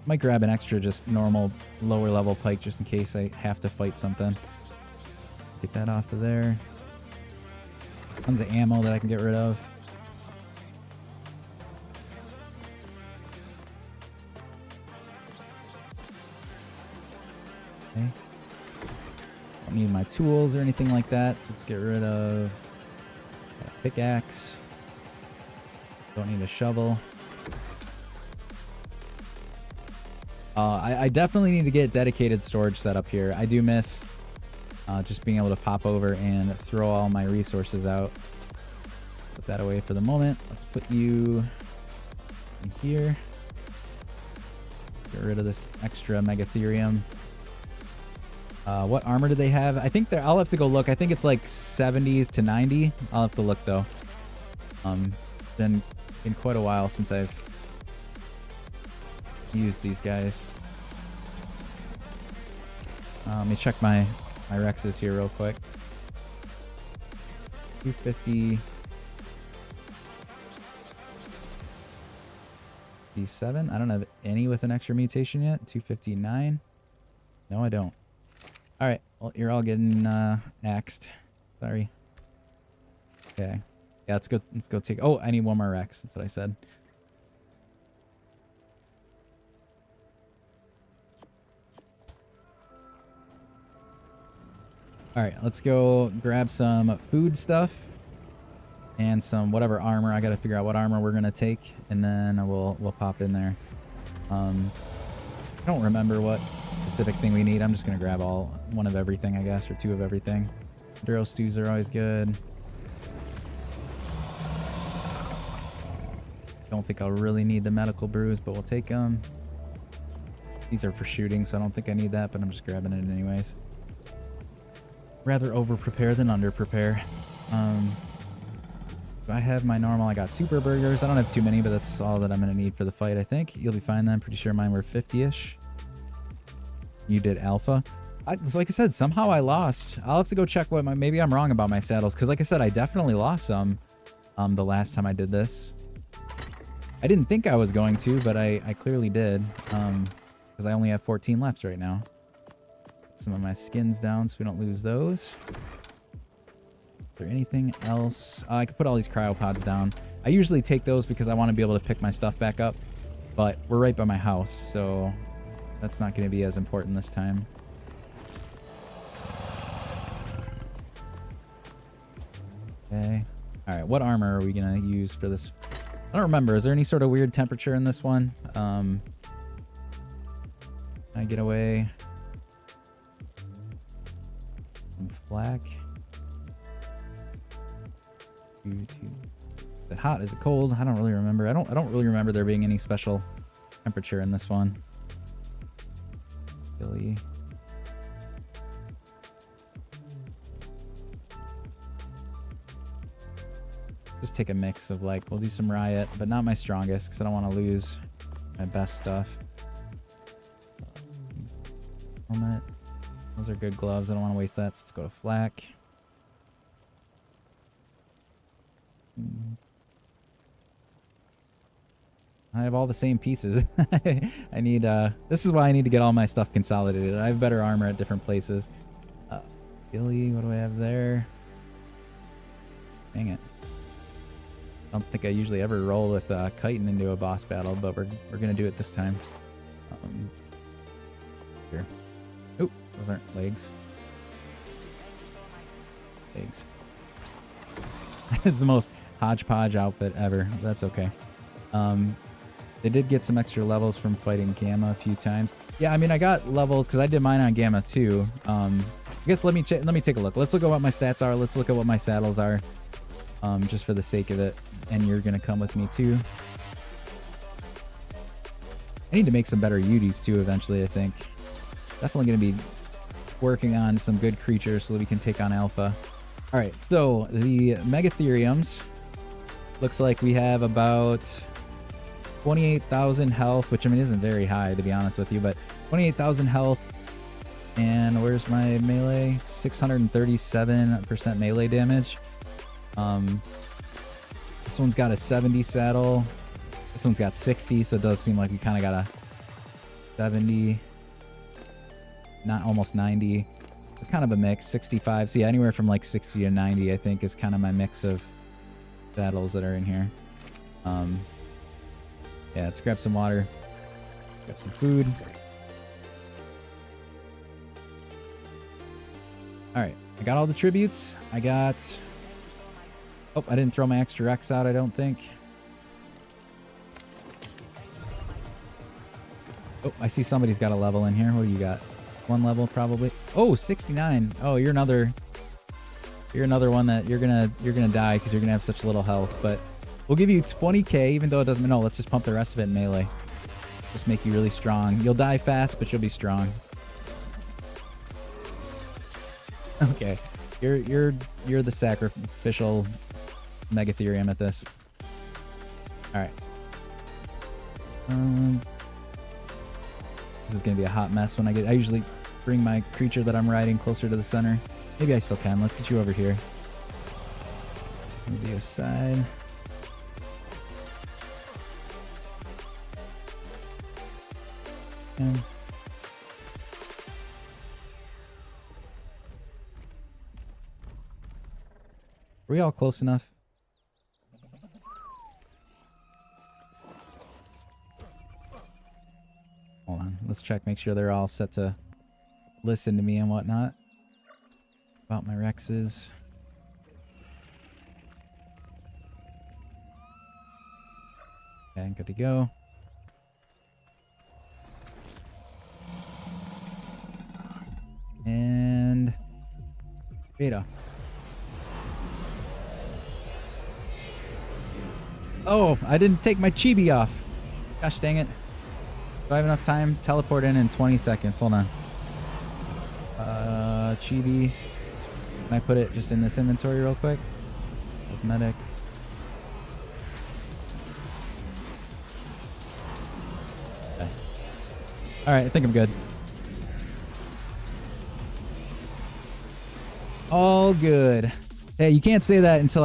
Might grab an extra just normal lower level pike just in case I have to fight something. Get that off of there. Tons of ammo that I can get rid of. Okay. Don't need my tools or anything like that, so let's get rid of a pickaxe. Don't need a shovel. I definitely need to get dedicated storage set up here. I do miss just being able to pop over and throw all my resources out. Put that away for the moment. Let's put you in here. Get rid of this extra Megatherium. What armor do they have? I think I'll have to go look. I think it's like 70s to 90. I'll have to look though. Been quite a while since I've used these guys. Let me check my Rexes here real quick. 250. 7. I don't have any with an extra mutation yet. 259. No, I don't. All right. Well, you're all getting axed. Sorry. Okay. Yeah, let's go take... Oh, I need one more Rex. That's what I said. All right, let's go grab some food stuff and some whatever armor. I got to figure out what armor we're going to take, and then we'll pop in there. I don't remember what specific thing we need. I'm just going to grab one of everything, I guess, or 2 of everything. Duro stews are always good. Don't think I'll really need the medical brews, but we'll take them. These are for shooting, so I don't think I need that, but I'm just grabbing it anyways. Rather over-prepare than under-prepare. I have my normal. I got super burgers. I don't have too many, but that's all that I'm going to need for the fight, I think. You'll be fine then. Pretty sure mine were 50-ish. You did alpha. Like I said, somehow I lost. I'll have to go check what maybe I'm wrong about my saddles, because like I said, I definitely lost some the last time I did this. I didn't think I was going to, but I clearly did, because I only have 14 left right now. Some of my skins down so we don't lose those. Is there anything else? I could put all these cryopods down. I usually take those because I want to be able to pick my stuff back up, but we're right by my house, so that's not going to be as important this time. Okay. All right, what armor are we gonna use for this? I don't remember. Is there any sort of weird temperature in this one? I get away from flak. Is it hot? Is it cold? I don't really remember. I don't really remember there being any special temperature in this one. Billy. Just take a mix of like, we'll do some riot, but not my strongest because I don't want to lose my best stuff. Helmet. Those are good gloves. I don't want to waste that, so let's go to flak. I have all the same pieces. I need, this is why I need to get all my stuff consolidated. I have better armor at different places. Billy, what do I have there? Dang it. I don't think I usually ever roll with kiting into a boss battle, but we're gonna do it this time. Here. Oop, those aren't legs. Legs. It's the most hodgepodge outfit ever. That's okay. They did get some extra levels from fighting Gamma a few times. Yeah, I mean, I got levels because I did mine on Gamma too. I guess let me take a look. Let's look at what my stats are. Let's look at what my saddles are, just for the sake of it. And you're gonna come with me too. I need to make some better Udis too eventually, I think. Definitely gonna be working on some good creatures so that we can take on Alpha. All right, so the Megatheriums. Looks like we have about 28,000 health, which I mean isn't very high to be honest with you, but 28,000 health. And where's my melee? 637% melee damage. This one's got a 70 saddle. This one's got 60, so it does seem like we kind of got a 70, not almost 90. Kind of a mix, 65. So yeah, anywhere from like 60 to 90, I think, is kind of my mix of saddles that are in here. Yeah, let's grab some water, grab some food. All right, I got all the tributes. I got... Oh, I didn't throw my extra Rex out, I don't think. Oh, I see somebody's got a level in here. What do you got? One level, probably. Oh, 69. Oh, you're another one that you're gonna die because you're gonna have such little health. But we'll give you 20k, even though it doesn't. No, let's just pump the rest of it in melee. Just make you really strong. You'll die fast, but you'll be strong. Okay, you're the sacrificial Megatherium at this. All right. This is gonna be a hot mess when I usually bring my creature that I'm riding closer to the center. Maybe I still can. Let's get you over here. Maybe aside. And are we all close enough? Hold on. Let's check, make sure they're all set to listen to me and whatnot. About my Rexes. Okay, good to go. And beta. Oh, I didn't take my chibi off. Gosh dang it. Do I have enough time? Teleport in 20 seconds. Hold on. Chibi. Can I put it just in this inventory real quick? Cosmetic. Okay. Alright, I think I'm good. All good. Hey, you can't say that until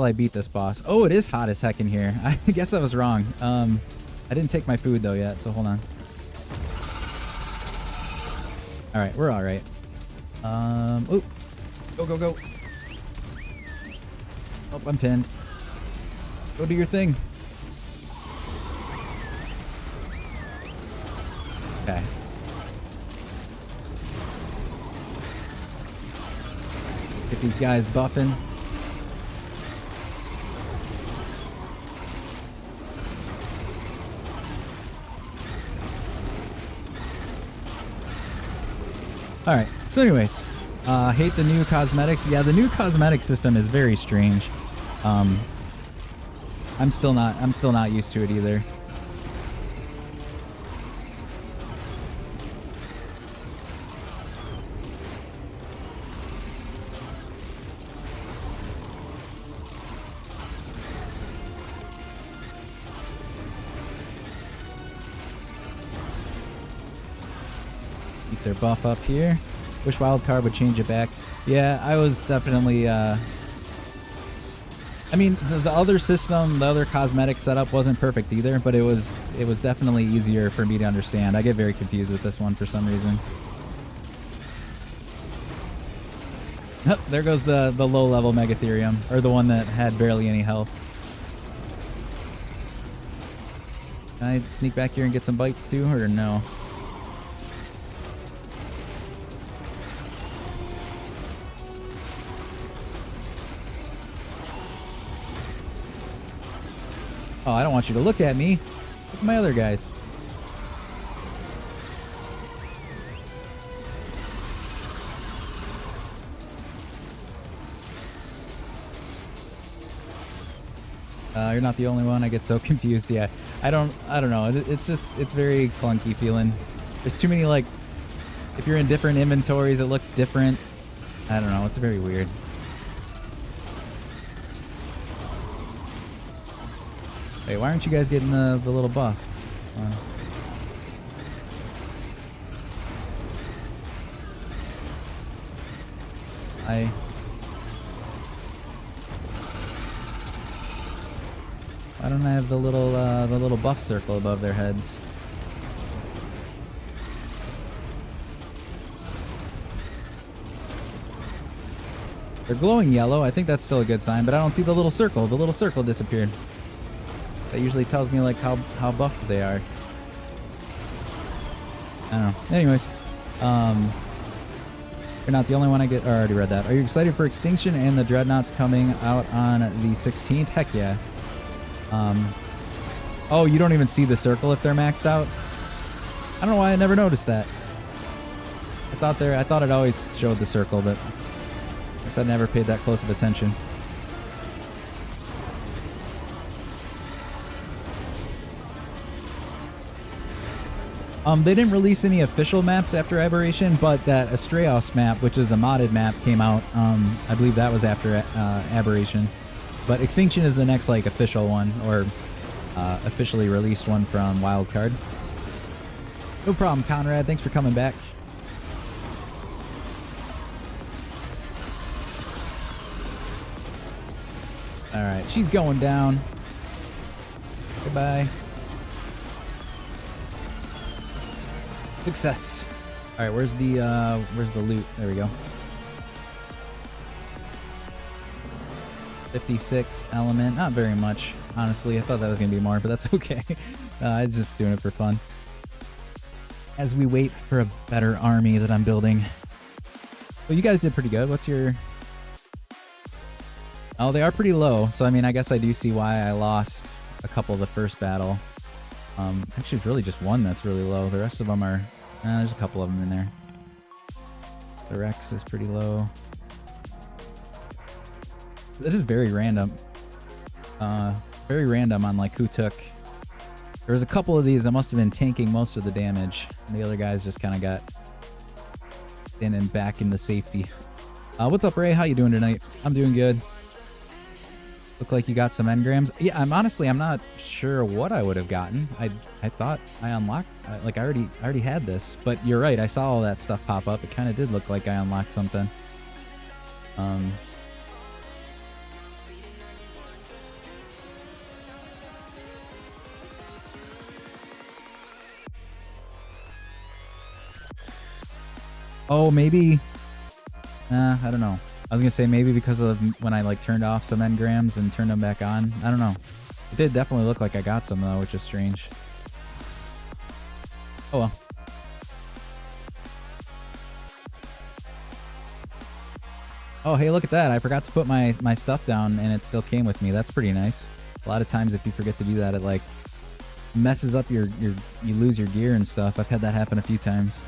I beat this boss. Oh, it is hot as heck in here. I guess I was wrong. I didn't take my food though yet, so hold on. All right, we're all right. Oop. Go, go, go. Oh, I'm pinned. Go do your thing. Okay. Get these guys buffing. All right. So anyways, hate the new cosmetics. Yeah, the new cosmetic system is very strange. I'm still not used to it either. Keep their buff up here. Wish wildcard would change it back. Yeah, I was definitely I mean, the other system, the other cosmetic setup wasn't perfect either, but it was definitely easier for me to understand. I get very confused with this one for some reason. Oh, there goes the low-level Megatherium, or the one that had barely any health. Can I sneak back here and get some bites too, or no? Oh, I don't want you to look at me. Look at my other guys. You're not the only one. I get so confused. Yeah, I don't know. It's very clunky feeling. There's too many, like, if you're in different inventories, it looks different. I don't know. It's very weird. Wait, why aren't you guys getting the little buff? Why don't I have the little buff circle above their heads? They're glowing yellow. I think that's still a good sign, but I don't see the little circle. The little circle disappeared. That usually tells me, like, how buffed they are. I don't know. Anyways, you're not the only one I already read that. Are you excited for Extinction and the Dreadnoughts coming out on the 16th? Heck yeah. Oh, you don't even see the circle if they're maxed out? I don't know why I never noticed that. I thought it always showed the circle, but I guess I never paid that close of attention. They didn't release any official maps after Aberration, but that Astraeos map, which is a modded map, came out. I believe that was after Aberration. But Extinction is the next, like, official one, or officially released one from Wildcard. No problem, Conrad. Thanks for coming back. Alright, she's going down. Goodbye. Success. All right, where's the loot? There we go. 56 element, not very much, honestly. I thought that was gonna be more, but that's okay. I was just doing it for fun. As we wait for a better army that I'm building. Well, you guys did pretty good. What's your... Oh, they are pretty low, so I mean, I guess I do see why I lost a couple of the first battle. Actually, it's really just one that's really low. The rest of them are... there's a couple of them in there. The Rex is pretty low. That is very random. Very random on, like, who took... There was a couple of these that must have been tanking most of the damage. And the other guys just kind of got in and back into safety. What's up, Ray? How you doing tonight? I'm doing good. Look like you got some engrams. Yeah, I'm not sure what I would have gotten. I thought I unlocked, like, I already had this, but you're right. I saw all that stuff pop up. It kind of did look like I unlocked something. Oh, maybe. I don't know. I was gonna say maybe because of when I, like, turned off some engrams and turned them back on. I don't know. It did definitely look like I got some though, which is strange. Oh well. Oh, hey, look at that. I forgot to put my stuff down and it still came with me. That's pretty nice. A lot of times if you forget to do that, it, like, messes up you lose your gear and stuff. I've had that happen a few times.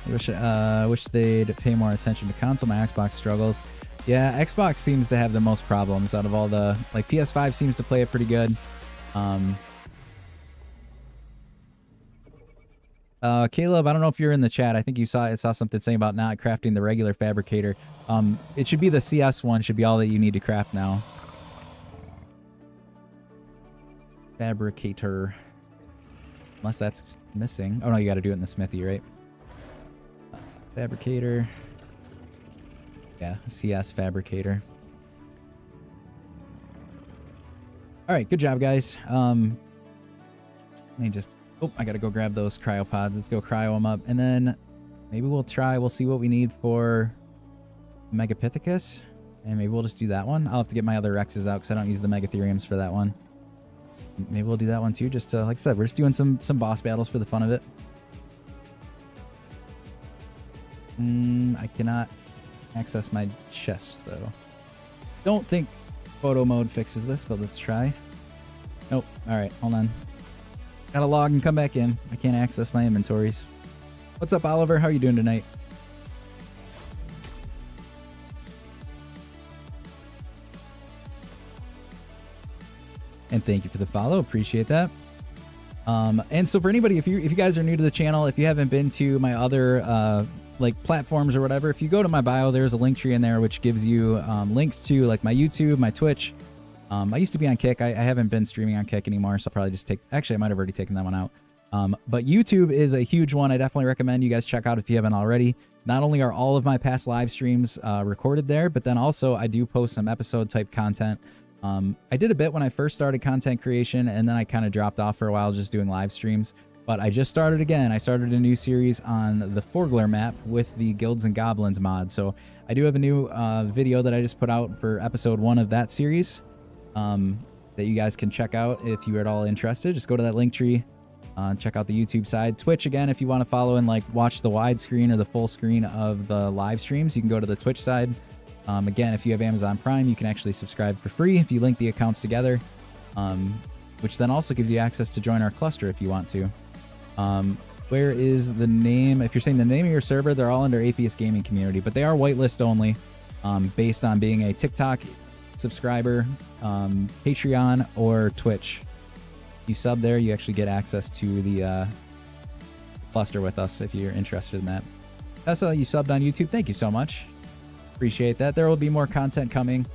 Wish they'd pay more attention to console. My Xbox struggles. Yeah, Xbox seems to have the most problems out of all the, like, PS5 seems to play it pretty good. Caleb, I don't know if you're in the chat. I think you saw something saying about not crafting the regular fabricator. It should be the CS one, should be all that you need to craft now. Fabricator. Unless that's missing. Oh no, you got to do it in the smithy, right? Fabricator. Yeah, CS fabricator. All right, good job, guys. Let me just... Oh, I gotta go grab those cryopods. Let's go cryo them up. And then maybe we'll see what we need for Megapithecus. And maybe we'll just do that one. I'll have to get my other Rexes out because I don't use the Megatheriums for that one. Maybe we'll do that one too, just to, like I said, we're just doing some boss battles for the fun of it. I cannot access my chest, though. Don't think photo mode fixes this, but let's try. Nope. Alright, hold on. Gotta log and come back in. I can't access my inventories. What's up, Oliver? How are you doing tonight? And thank you for the follow. Appreciate that. And so for anybody, if you guys are new to the channel, if you haven't been to my other like platforms or whatever, if you go to my bio, there's a link tree in there which gives you links to like my YouTube, my Twitch. I used to be on Kick. I haven't been streaming on Kick anymore, so I'll probably just take... Actually, I might have already taken that one out. But YouTube is a huge one. I definitely recommend you guys check out if you haven't already. Not only are all of my past live streams recorded there, but then also I do post some episode-type content. I did a bit when I first started content creation, and then I kind of dropped off for a while just doing live streams. But I just started again. I started a new series on the Forgler map with the Guilds and Goblins mod. So I do have a new video that I just put out for episode 1 of that series. That you guys can check out if you're at all interested. Just go to that link tree, check out the YouTube side. Twitch, again, if you want to follow and like watch the widescreen or the full screen of the live streams, you can go to the Twitch side. Again, if you have Amazon Prime, you can actually subscribe for free if you link the accounts together, which then also gives you access to join our cluster if you want to. Where is the name? If you're saying the name of your server, they're all under Atheist Gaming Community, but they are whitelist only, based on being a TikTok subscriber, Patreon, or Twitch. If you sub there, you actually get access to the cluster with us if you're interested in that. That's all you subbed on YouTube. Thank you so much. Appreciate that. There will be more content coming.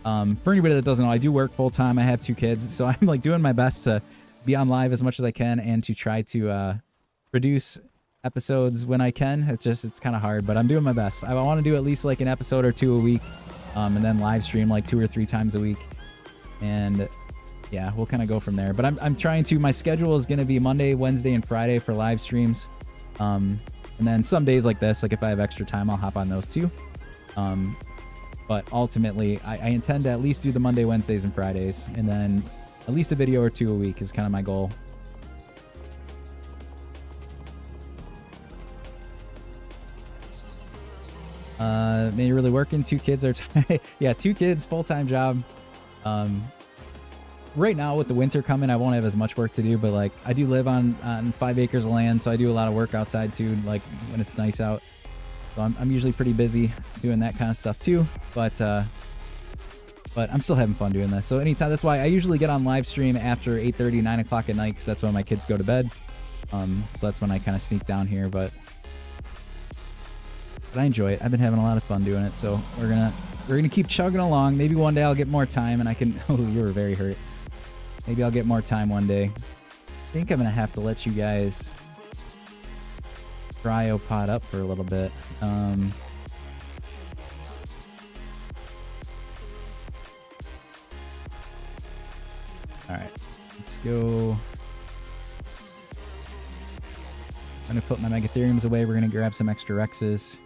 For anybody that doesn't know, I do work full time. I have 2 kids, so I'm like doing my best to be on live as much as I can and to try to produce episodes when I can. It's kind of hard, but I'm doing my best. I want to do at least like an episode or 2 a week. And then live stream like 2 or 3 times a week, and yeah, we'll kind of go from there. But I'm trying to. My schedule is going to be Monday, Wednesday, and Friday for live streams, and then some days like this, like if I have extra time, I'll hop on those too. But ultimately, I intend to at least do the Monday, Wednesdays, and Fridays, and then at least a video or 2 a week is kind of my goal. Man, you're really working. 2 kids are... yeah, 2 kids, full-time job. Right now, with the winter coming, I won't have as much work to do, but, like, I do live on 5 acres of land, so I do a lot of work outside, too, like, when it's nice out. So I'm usually pretty busy doing that kind of stuff, too. But I'm still having fun doing this. So anytime... That's why I usually get on live stream after 8:30, 9 o'clock at night, because that's when my kids go to bed. So that's when I kind of sneak down here, but I enjoy it. I've been having a lot of fun doing it, so we're gonna keep chugging along. Maybe one day I'll get more time and I can... Oh, you were very hurt. Maybe I'll get more time one day. I think I'm gonna have to let you guys cryopod up for a little bit. All right, let's go. I'm gonna put my Megatheriums away. We're gonna grab some extra Rexes.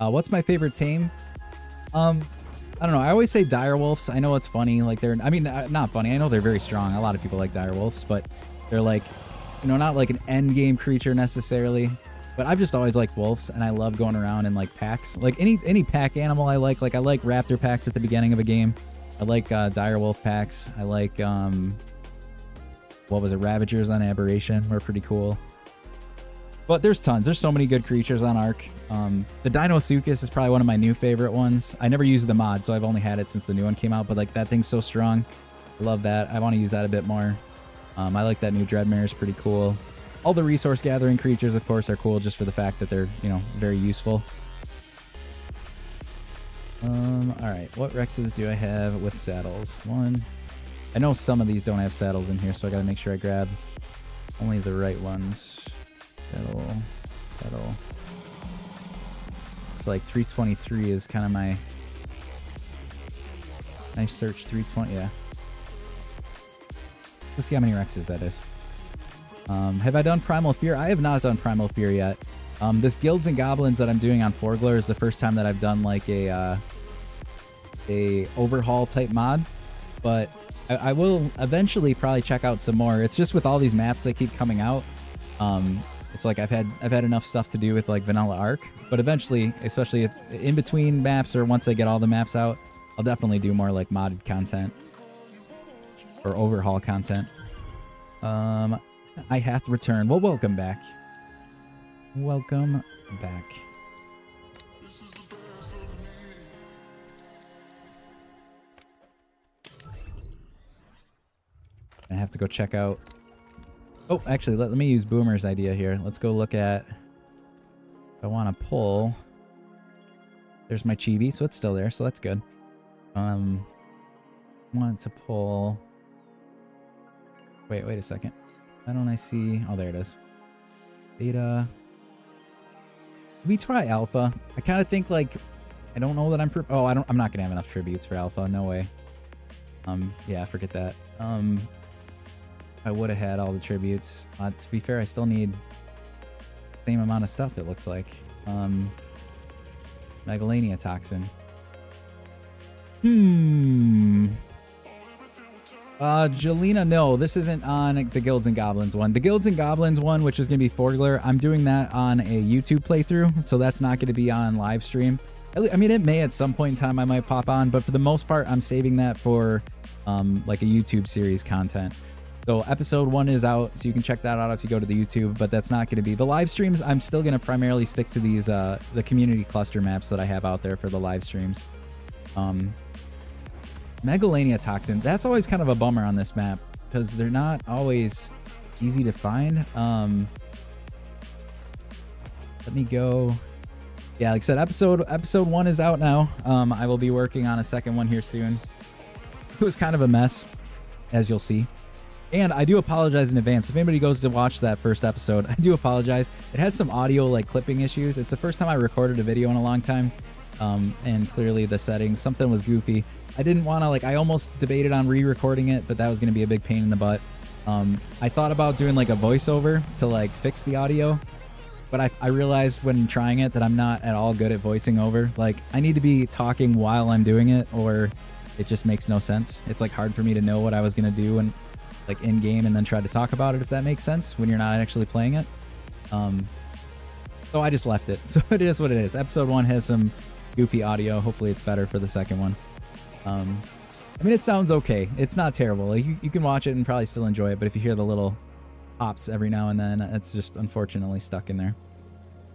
What's my favorite tame? I don't know. I always say direwolves. I know it's funny. Like they're, I mean, not funny. I know they're very strong. A lot of people like direwolves, but they're like, you know, not like an end game creature necessarily. But I've just always liked wolves, and I love going around in like packs. Like any pack animal I like. Like I like raptor packs at the beginning of a game. I like direwolf packs. I like what was it? Ravagers on Aberration were pretty cool. But there's tons. There's so many good creatures on Ark. The Dinosuchus is probably one of my new favorite ones. I never used the mod, so I've only had it since the new one came out. But like that thing's so strong. I love that. I want to use that a bit more. I like that new Dreadmare. Is pretty cool. All the resource gathering creatures, of course, are cool just for the fact that they're, you know, very useful. All right. What Rexes do I have with saddles? One. I know some of these don't have saddles in here, so I got to make sure I grab only the right ones. Saddle. It's like 323 is kind of my... Nice search, 320, yeah. Let's see how many Rexes that is. Have I done Primal Fear? I have not done Primal Fear yet. This Guilds and Goblins that I'm doing on Forgler is the first time that I've done like a overhaul type mod, but I will eventually probably check out some more. It's just with all these maps that keep coming out. It's like I've had enough stuff to do with like vanilla Ark, but eventually, especially if in between maps or once I get all the maps out, I'll definitely do more like modded content or overhaul content. I have to return. Well, welcome back. Welcome back. I have to go check out. Oh, actually, let me use Boomer's idea here. Let's go look at. If I want to pull. There's my chibi, so it's still there, so that's good. Want to pull. Wait a second. Why don't I see? Oh, there it is. Beta. We try alpha. I kind of think like I don't know that I'm. I'm not gonna have enough tributes for alpha. No way. Yeah, forget that. I would have had all the tributes. To be fair, I still need the same amount of stuff. It looks like. Megalania toxin. Jelena, no, this isn't on the Guilds and Goblins one. The Guilds and Goblins one, which is going to be Forgler, I'm doing that on a YouTube playthrough, so that's not going to be on live stream. I mean, it may at some point in time I might pop on, but for the most part, I'm saving that for like a YouTube series content. So episode 1 is out, so you can check that out if you go to the YouTube, but that's not going to be. The live streams, I'm still going to primarily stick to these, the community cluster maps that I have out there for the live streams. Megalania Toxin, that's always kind of a bummer on this map because they're not always easy to find. Let me go. Yeah, like I said, episode 1 is out now. I will be working on a second one here soon. It was kind of a mess, as you'll see. And I do apologize in advance. If anybody goes to watch that first episode, I do apologize. It has some audio like clipping issues. It's the first time I recorded a video in a long time. And clearly the settings, something was goofy. I didn't want to, like, I almost debated on re-recording it, but that was going to be a big pain in the butt. I thought about doing like a voiceover to like fix the audio, but I realized when trying it that I'm not at all good at voicing over. Like, I need to be talking while I'm doing it, or it just makes no sense. It's like hard for me to know what I was going to do and like in game and then try to talk about it, if that makes sense, when you're not actually playing it. So I just left it. So it is what it is. Episode 1 has some goofy audio. Hopefully it's better for the second one. I mean, it sounds okay. It's not terrible. Like, you can watch it and probably still enjoy it, but if you hear the little pops every now and then, it's just unfortunately stuck in there.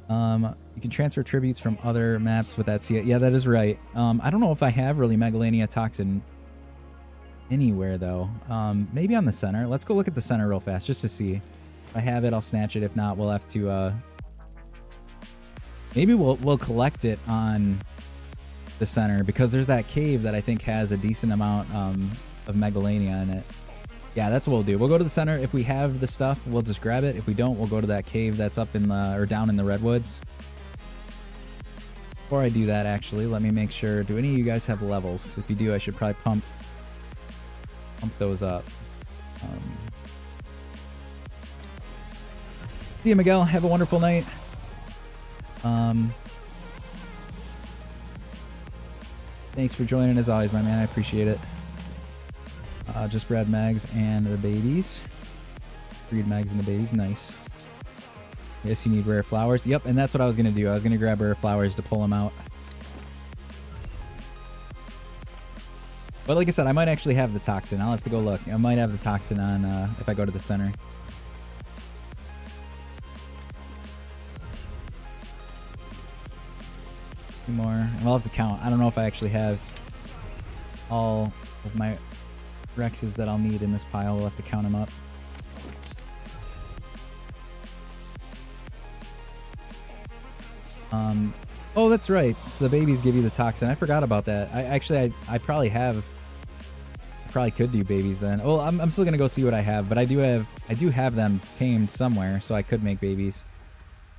You can transfer tributes from other maps with that. Yeah, that is right. I don't know if I have really Megalania Toxin anywhere though. Maybe on the center. Let's go look at the center real fast just to see. If I have it, I'll snatch it. If not, we'll have to maybe we'll collect it on the center, because there's that cave that I think has a decent amount of Megalania in it. Yeah, that's what we'll do. We'll go to the center. If we have the stuff, we'll just grab it. If we don't, we'll go to that cave that's up in the, or down in the redwoods. Before I do that, actually, let me make sure. Do any of you guys have levels? Because if you do, I should probably pump those up. See you, Miguel. Have a wonderful night. Thanks for joining as always, my man. I appreciate it. Just bred Mags and the babies. Breed Mags and the babies. Nice. Yes, you need rare flowers. Yep, and that's what I was going to do. I was going to grab rare flowers to pull them out. But like I said, I might actually have the toxin. I'll have to go look. I might have the toxin on if I go to the center. more. And I'll have to count. I don't know if I actually have all of my Rexes that I'll need in this pile. We'll have to count them up. Oh, that's right. So the babies give you the toxin. I forgot about that. I probably could do babies then. Well, I'm still gonna go see what I have, but I do have them tamed somewhere, so I could make babies.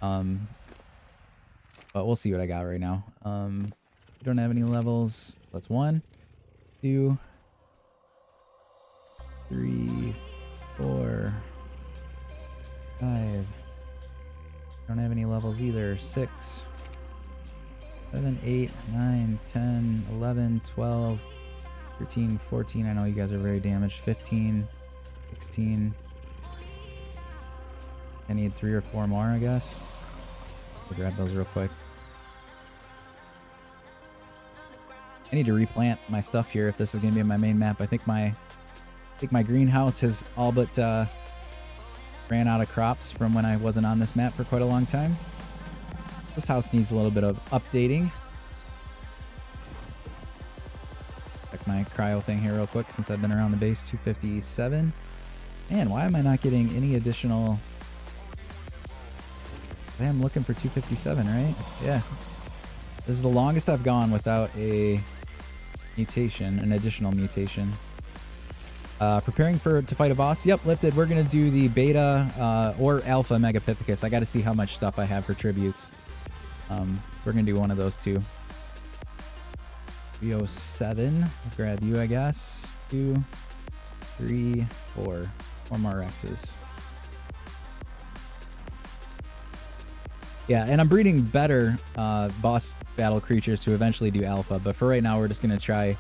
But we'll see what I got right now. We don't have any levels. That's 1, 2, 3, 4, 5. Don't have any levels either. 6, 7, 8, 9, 10, 11, 12, 13, 14. I know you guys are very damaged. 15, 16. I need 3 or 4 more, I guess. I'll grab those real quick. I need to replant my stuff here if this is going to be my main map. I think my greenhouse has all but ran out of crops from when I wasn't on this map for quite a long time. This house needs a little bit of updating. Check my cryo thing here real quick since I've been around the base. 257. Man, why am I not getting any additional... I am looking for 257, right? Yeah. This is the longest I've gone without a mutation, an additional mutation. Preparing to fight a boss. Yep, lifted. We're going to do the beta or alpha Megapithecus. I got to see how much stuff I have for tributes. We're going to do one of those two. 307. Grab you, I guess. 2, 3, 4. 4 more Rexes. Yeah, and I'm breeding better boss battle creatures to eventually do alpha, but for right now we're just going to try...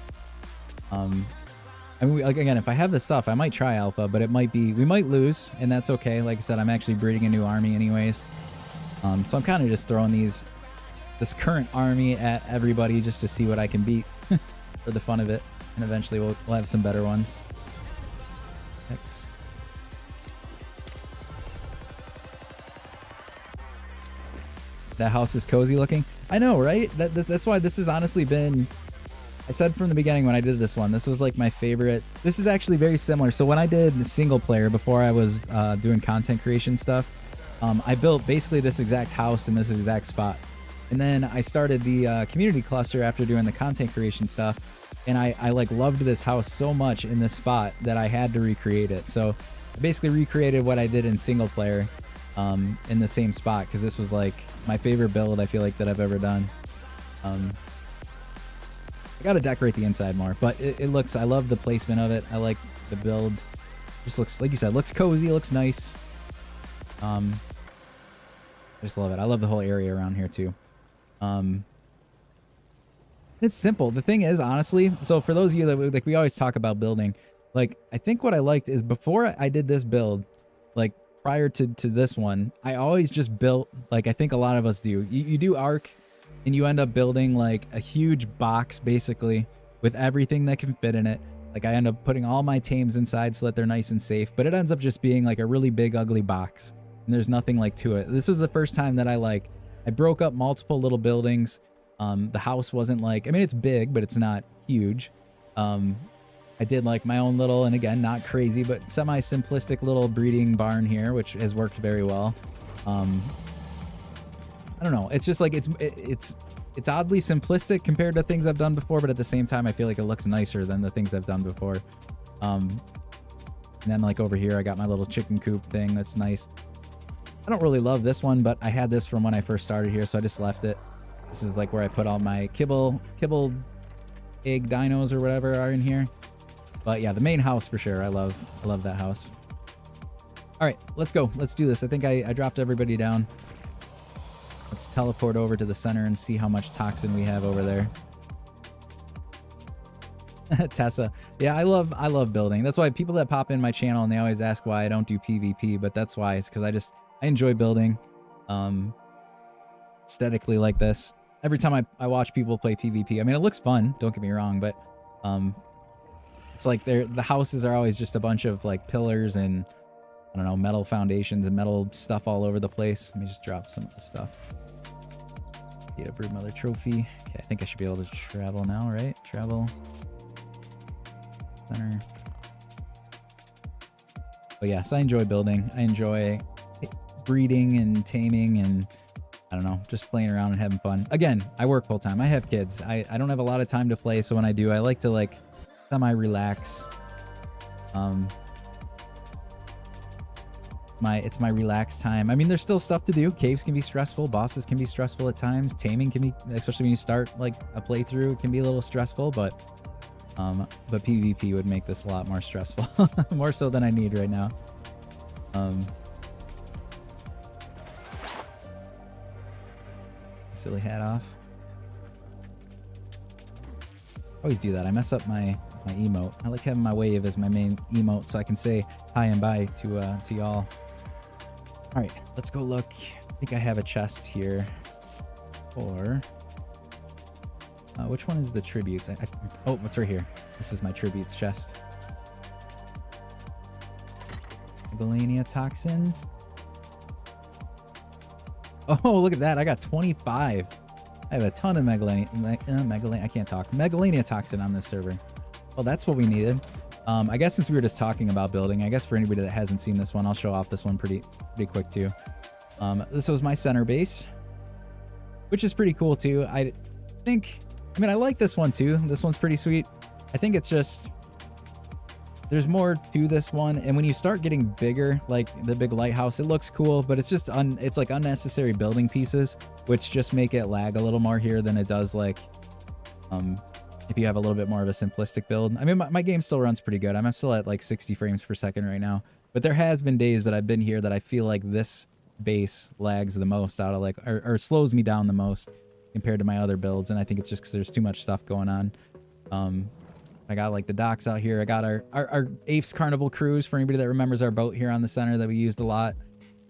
I mean, again, if I have the stuff, I might try alpha, but we might lose, and that's okay. Like I said, I'm actually breeding a new army anyways. So I'm kind of just throwing this current army at everybody just to see what I can beat for the fun of it. And eventually we'll have some better ones. X. That house is cozy looking. I know, right? That's why this has honestly been... I said from the beginning when I did this one, this was like my favorite. This is actually very similar. So when I did the single player before I was doing content creation stuff, I built basically this exact house in this exact spot. And then I started the community cluster after doing the content creation stuff. And I like loved this house so much in this spot that I had to recreate it. So I basically recreated what I did in single player in the same spot, because this was like my favorite build I feel like that I've ever done. I gotta decorate the inside more, but it looks, I love the placement of it. I like the build. Just looks, like you said, looks cozy, looks nice. I just love it. I love the whole area around here too. It's simple. The thing is, honestly, so for those of you that, like, we always talk about building, like, I think what I liked is before I did this build, like prior to this one, I always just built, like I think a lot of us do. You do Ark, and you end up building like a huge box basically with everything that can fit in it. Like I end up putting all my tames inside so that they're nice and safe, but it ends up just being like a really big ugly box and there's nothing like to it. This was the first time that I broke up multiple little buildings. The house wasn't like, I mean, it's big, but it's not huge. I did like my own little, and again, not crazy, but semi-simplistic little breeding barn here, which has worked very well. I don't know. It's just like it's oddly simplistic compared to things I've done before, but at the same time, I feel like it looks nicer than the things I've done before. And then like over here, I got my little chicken coop thing. That's nice. I don't really love this one, but I had this from when I first started here, so I just left it. This is like where I put all my kibble egg dinos or whatever are in here. But yeah, the main house for sure. I love that house. All right, let's go. Let's do this. I think I dropped everybody down. Let's teleport over to the center and see how much toxin we have over there. Tessa. Yeah, I love building. That's why people that pop in my channel and they always ask why I don't do PvP, but that's why. It's because I enjoy building aesthetically like this. Every time I watch people play PvP, I mean, it looks fun, don't get me wrong, but it's like the houses are always just a bunch of like pillars and I don't know, metal foundations and metal stuff all over the place. Let me just drop some of the stuff. Get a broodmother trophy. Okay, I think I should be able to travel now, right? Travel. Center. But yes, I enjoy building. I enjoy breeding and taming and I don't know, just playing around and having fun. Again, I work full time. I have kids. I don't have a lot of time to play, so when I do, I like to like semi-relax. It's my relaxed time. I mean, there's still stuff to do. Caves can be stressful. Bosses can be stressful at times. Taming can be, especially when you start like a playthrough, it can be a little stressful, but PvP would make this a lot more stressful. More so than I need right now. Silly hat off. Always do that. I mess up my emote. I like having my wave as my main emote so I can say hi and bye to y'all. All right, let's go look. I think I have a chest here. Or which one is the tributes? Oh, it's right here. This is my tributes chest. Megalania toxin. Oh, look at that. I got 25. I have a ton of Megalania. I can't talk. Megalania toxin on this server. Well, that's what we needed. I guess since we were just talking about building, I guess for anybody that hasn't seen this one, I'll show off this one pretty quick too. This was my center base, which is pretty cool too. I like this one too. This one's pretty sweet. I think it's just, there's more to this one, and when you start getting bigger, like the big lighthouse, it looks cool, but it's just it's like unnecessary building pieces, which just make it lag a little more here than it does like if you have a little bit more of a simplistic build. I mean, my game still runs pretty good. I'm still at like 60 frames per second right now, but there has been days that I've been here that I feel like this base lags the most out of like, or slows me down the most compared to my other builds, and I think it's just because there's too much stuff going on. I got like the docks out here. I got our Apes Carnival cruise for anybody that remembers our boat here on the center that we used a lot.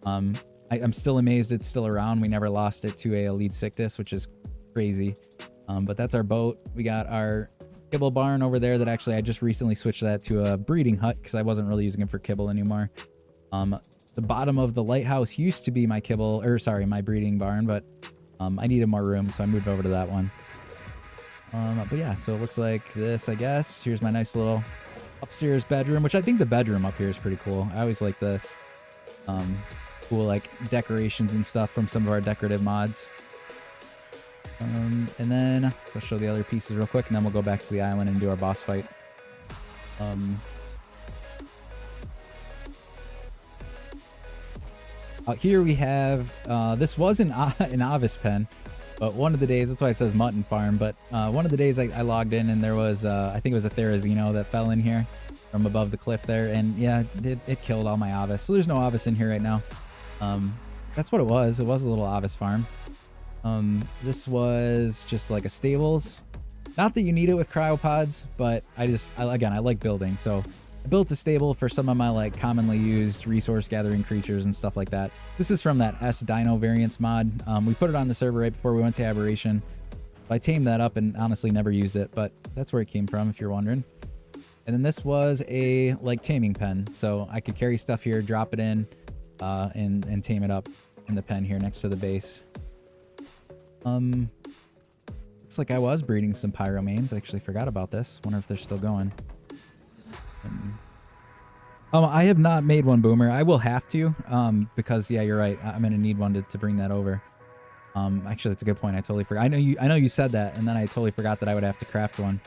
I'm still amazed it's still around. We never lost it to a lead sickness, which is crazy. But that's our boat. We got our kibble barn over there that actually I just recently switched that to a breeding hut because I wasn't really using it for kibble anymore. The bottom of the lighthouse used to be my my breeding barn, but I needed more room, so I moved over to that one. But yeah, so it looks like this, I guess. Here's my nice little upstairs bedroom, which I think the bedroom up here is pretty cool. I always like this. Cool, like, decorations and stuff from some of our decorative mods. And then I'll show the other pieces real quick, and then we'll go back to the island and do our boss fight. Out here we have, this was an Avis pen. But one of the days, that's why it says Mutton Farm, but one of the days I logged in and there was, I think it was a Therizino that fell in here from above the cliff there. And yeah, it killed all my Avis. So there's no Avis in here right now. That's what it was. It was a little Avis farm. This was just like a stables. Not that you need it with cryopods, but again, I like building. So I built a stable for some of my like commonly used resource gathering creatures and stuff like that. This is from that S Dino variants mod. We put it on the server right before we went to Aberration. I tamed that up and honestly never used it, but that's where it came from if you're wondering. And then this was a like taming pen. So I could carry stuff here, drop it in, and tame it up in the pen here next to the base. Looks like I was breeding some pyromanes. I actually forgot about this. Wonder if they're still going. I have not made one, Boomer. I will have to, because yeah, you're right. I'm gonna need one to bring that over. Actually, that's a good point. I totally forgot. I know you said that, and then I totally forgot that I would have to craft one.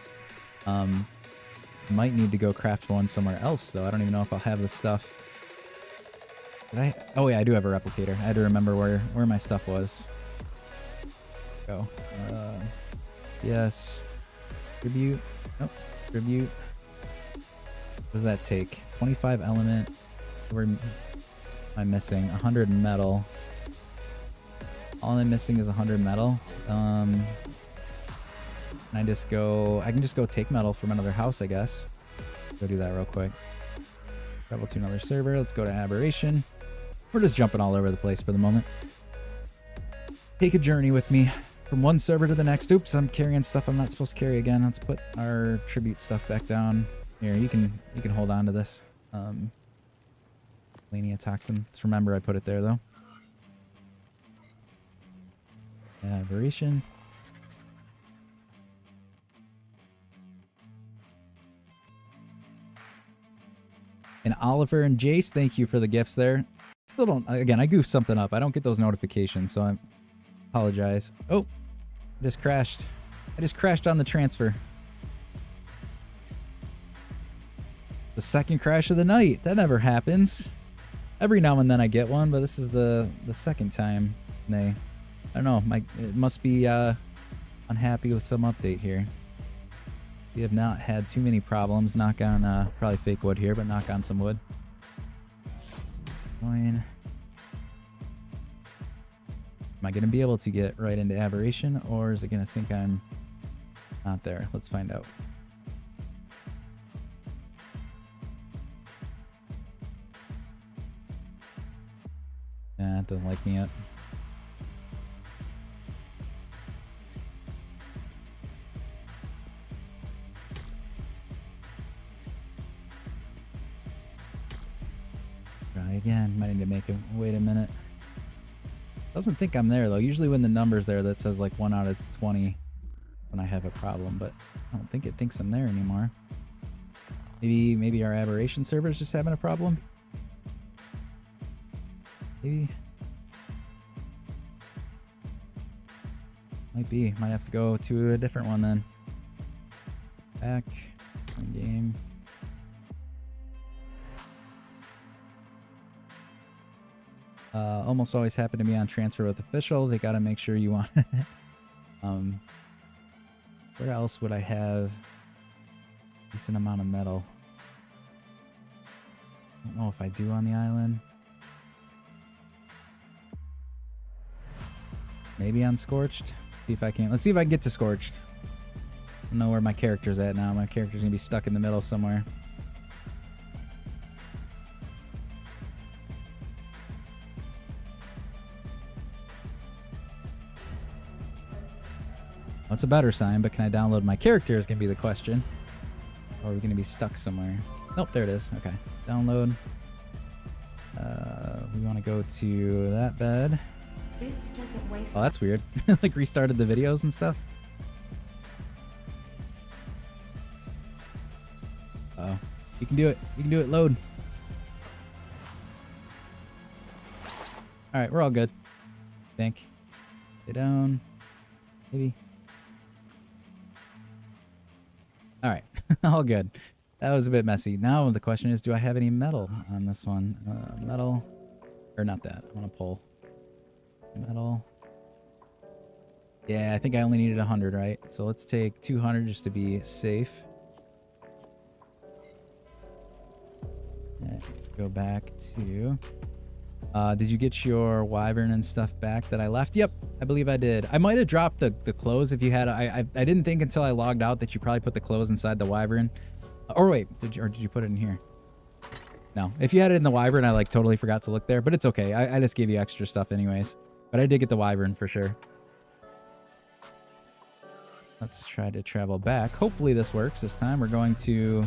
Might need to go craft one somewhere else though. I don't even know if I'll have the stuff. Did I? Oh yeah, I do have a replicator. I had to remember where my stuff was. Go. Yes. Tribute. Nope. Tribute. What does that take? 25 element. Where am I missing? 100 metal. All I'm missing is 100 metal. Can I just go? I can just go take metal from another house, I guess. Go do that real quick. Travel to another server. Let's go to Aberration. We're just jumping all over the place for the moment. Take a journey with me from one server to the next. Oops, I'm carrying stuff I'm not supposed to carry again. Let's put our tribute stuff back down. Here, you can hold on to this. Lania toxin. Just remember I put it there though. Aberration. And Oliver and Jace, thank you for the gifts there. Still don't, again, I goofed something up. I don't get those notifications, so I apologize. Oh, I just crashed. I just crashed on the transfer. The second crash of the night. That never happens. Every now and then I get one, but this is the second time. Nay, I don't know. It must be unhappy with some update here. We have not had too many problems. Knock on probably fake wood here, but knock on some wood. Fine. Am I going to be able to get right into aberration, or is it going to think I'm not there? Let's find out. Nah, it doesn't like me yet. Try again. Might need to make him wait a minute. Doesn't think I'm there though. Usually when the number's there, that says like 1 out of 20 when I have a problem, but I don't think it thinks I'm there anymore. Maybe our aberration server's just having a problem. Maybe. Might be. Might have to go to a different one then. Back. Game. Almost always happen to be on transfer with official. They got to make sure you want it. Where else would I have a decent amount of metal? I don't know if I do on the island. Maybe on Scorched. See if I can. Let's see if I can get to Scorched. I don't know where my character's at now. My character's gonna be stuck in the middle somewhere. That's a better sign, but can I download my character is gonna be the question. Or are we gonna be stuck somewhere? Nope, there it is. Okay, download. We want to go to that bed. This doesn't waste. Oh, that's weird. Like restarted the videos and stuff. Oh, you can do it. You can do it. Load. All right, we're all good. I think. Stay down. Maybe. All right, all good. That was a bit messy. Now the question is, do I have any metal on this one? Metal, or not that. I want to pull. Metal. Yeah, I think I only needed 100, right? So let's take 200 just to be safe. Alright, let's go back to... did you get your wyvern and stuff back that I left? Yep, I believe I did. I might have dropped the clothes if you had... I didn't think until I logged out that you probably put the clothes inside the wyvern. Or wait, did you put it in here? No, if you had it in the wyvern, I like totally forgot to look there, but it's okay. I just gave you extra stuff anyways. But I did get the wyvern for sure. Let's try to travel back. Hopefully this works this time. We're going to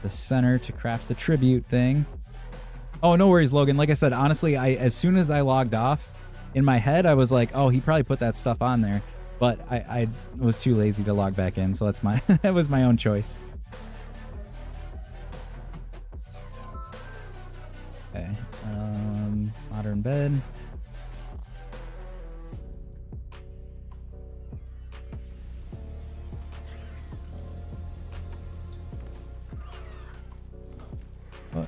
the center to craft the tribute thing. Oh, no worries, Logan. Like I said, honestly, as soon as I logged off, in my head, I was like, oh, he probably put that stuff on there. But I was too lazy to log back in, so that's my that was my own choice. Okay. Modern bed. What?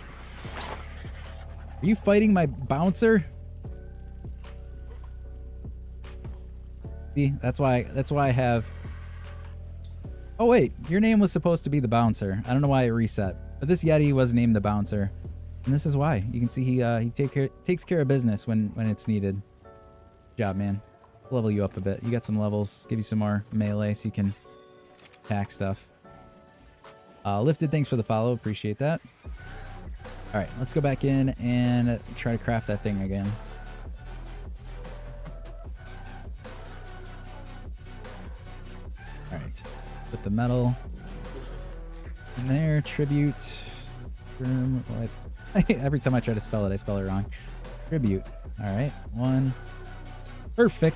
Are you fighting my bouncer? See, that's why I have... Oh wait, your name was supposed to be the bouncer. I don't know why it reset. But this Yeti was named the bouncer. And this is why. You can see he takes care of business when it's needed. Good job, man. Level you up a bit. You got some levels. Give you some more melee so you can attack stuff. Lifted, thanks for the follow. Appreciate that. All right, let's go back in and try to craft that thing again. All right, put the metal in there. Tribute. Every time I try to spell it, I spell it wrong. Tribute. All right, 1. Perfect.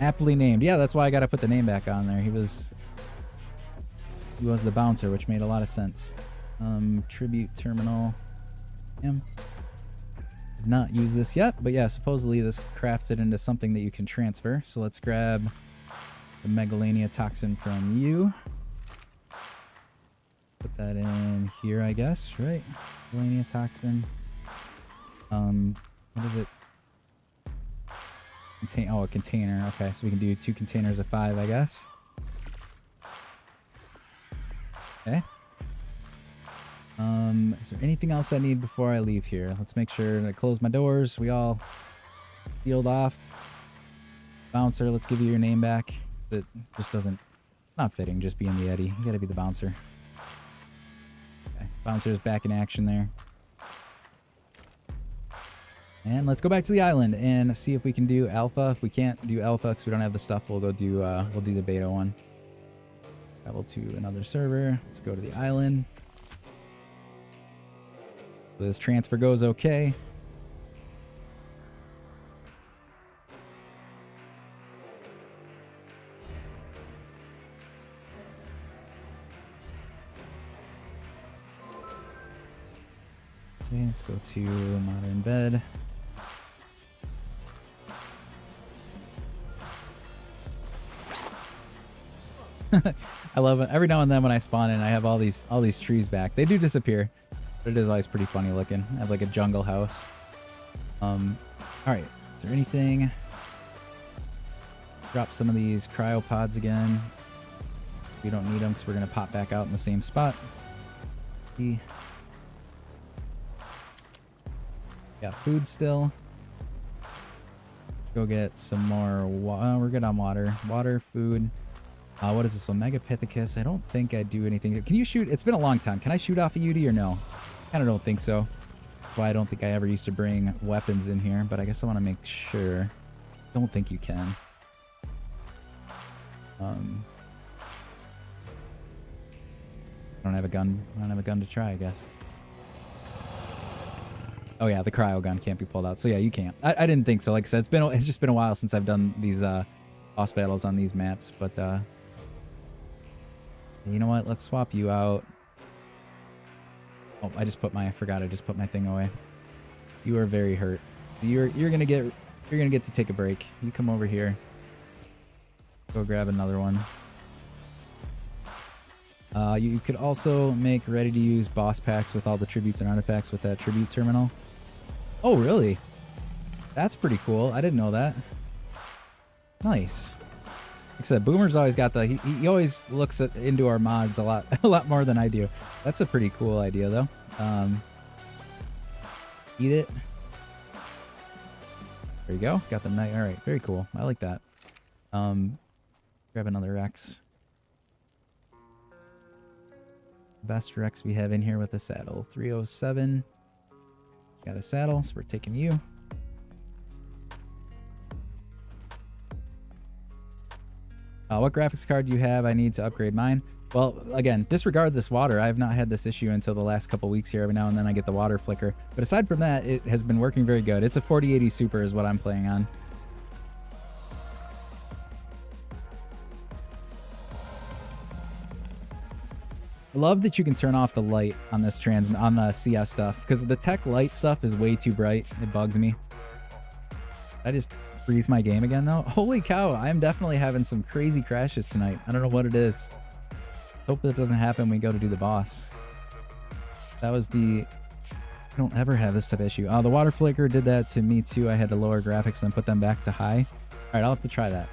Aptly named. Yeah, that's why I got to put the name back on there. He was the bouncer, which made a lot of sense. Tribute terminal. Did not use this yet, but yeah, supposedly this crafts it into something that you can transfer. So let's grab the Megalania toxin from you. Put that in here, I guess, right? Megalania toxin. What is it? A container. Okay, so we can do 2 containers of 5, I guess. Okay. Is there anything else I need before I leave here? Let's make sure that I close my doors. We all sealed off. Bouncer, let's give you your name back. It just doesn't, not fitting just being the Eddie. You gotta be the bouncer. Okay, bouncer's back in action there. And let's go back to the island and see if we can do alpha. If we can't do alpha because we don't have the stuff, we'll go do we'll do the beta one. Travel to another server. Let's go to the island. So this transfer goes okay. Okay, let's go to modern bed. I love it. Every now and then when I spawn in, I have all these trees back. They do disappear, but it is always pretty funny looking. I have like a jungle house. All right. Is there anything? Drop some of these cryopods again. We don't need them because we're gonna pop back out in the same spot. Got food still. Go get some more. We're good on water. Water, food. What is this? Omega Pithecus. I don't think I do anything. Can you shoot? It's been a long time. Can I shoot off a UD or no? Kind of don't think so. That's why I don't think I ever used to bring weapons in here, but I guess I want to make sure. Don't think you can. I don't have a gun. I don't have a gun to try, I guess. Oh yeah, the cryo gun can't be pulled out. So yeah, you can't. I didn't think so. Like I said, it's just been a while since I've done these boss battles on these maps, but you know what? Let's swap you out. Oh, I forgot I just put my thing away. You are very hurt. You're gonna get to take a break. You come over here. Go grab another one. You could also make ready to use boss packs with all the tributes and artifacts with that tribute terminal. Oh, really? That's pretty cool. I didn't know that. Nice. Like I said, Boomer's always got the he always looks into our mods a lot more than I do. That's a pretty cool idea though. Eat it. There you go. Got the night. All right, very cool. I like that. Grab another Rex. Best Rex we have in here with a saddle. 307. Got a saddle, so we're taking you. What graphics card do you have? I need to upgrade mine. Well, again, disregard this water. I have not had this issue until the last couple weeks here. Every now and then I get the water flicker. But aside from that, it has been working very good. It's a 4080 Super is what I'm playing on. I love that you can turn off the light on this on the CS stuff, because the tech light stuff is way too bright. It bugs me. I just freeze my game again though. Holy cow, I'm definitely having some crazy crashes tonight. I don't know what it is. Hope that doesn't happen when we go to do the boss. That was I don't ever have this type of issue. Oh, the water flicker did that to me too. I had to lower graphics and then put them back to high. All right, I'll have to try that.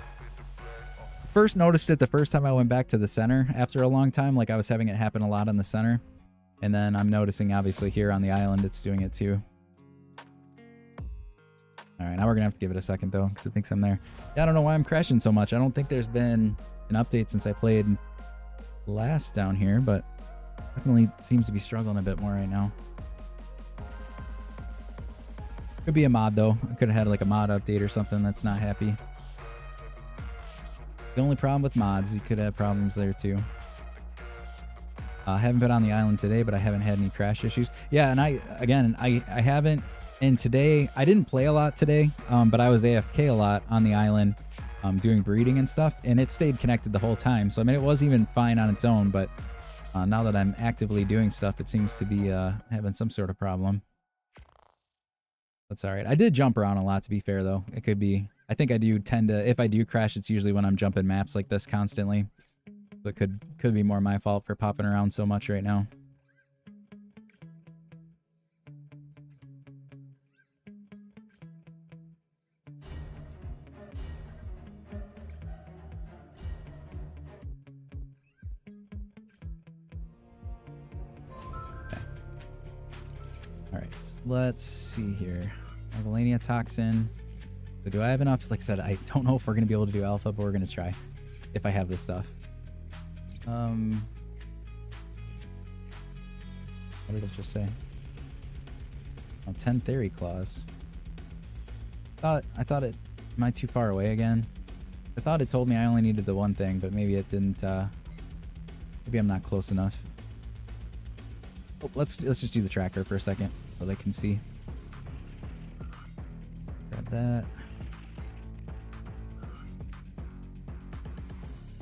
First noticed it the first time I went back to the center after a long time. Like I was having it happen a lot on the center. And then I'm noticing obviously here on the island it's doing it too. All right, now we're gonna have to give it a second though, because it thinks I'm there. Yeah, I don't know why I'm crashing so much. I don't think there's been an update since I played last down here, but definitely seems to be struggling a bit more right now. Could be a mod though. I could have had like a mod update or something that's not happy. The only problem with mods, you could have problems there too. I haven't been on the island today, but I haven't had any crash issues. Yeah, and I haven't. And today, I didn't play a lot today, but I was AFK a lot on the island. doing breeding and stuff, and it stayed connected the whole time. So I mean, it was even fine on its own, but now that I'm actively doing stuff, it seems to be having some sort of problem. That's all right. I did jump around a lot, to be fair, though. It could be... I think I do tend to... If I do crash, it's usually when I'm jumping maps like this constantly. So it could be more my fault for popping around so much right now. Alright, let's see here. Megalania toxin. So do I have enough? Like I said, I don't know if we're going to be able to do alpha, but we're going to try. If I have this stuff. What did it just say? Oh, 10 theory claws. I thought it... Am I too far away again? I thought it told me I only needed the one thing, but maybe it didn't, maybe I'm not close enough. Oh, let's just do the tracker for a second so they can see. Grab that.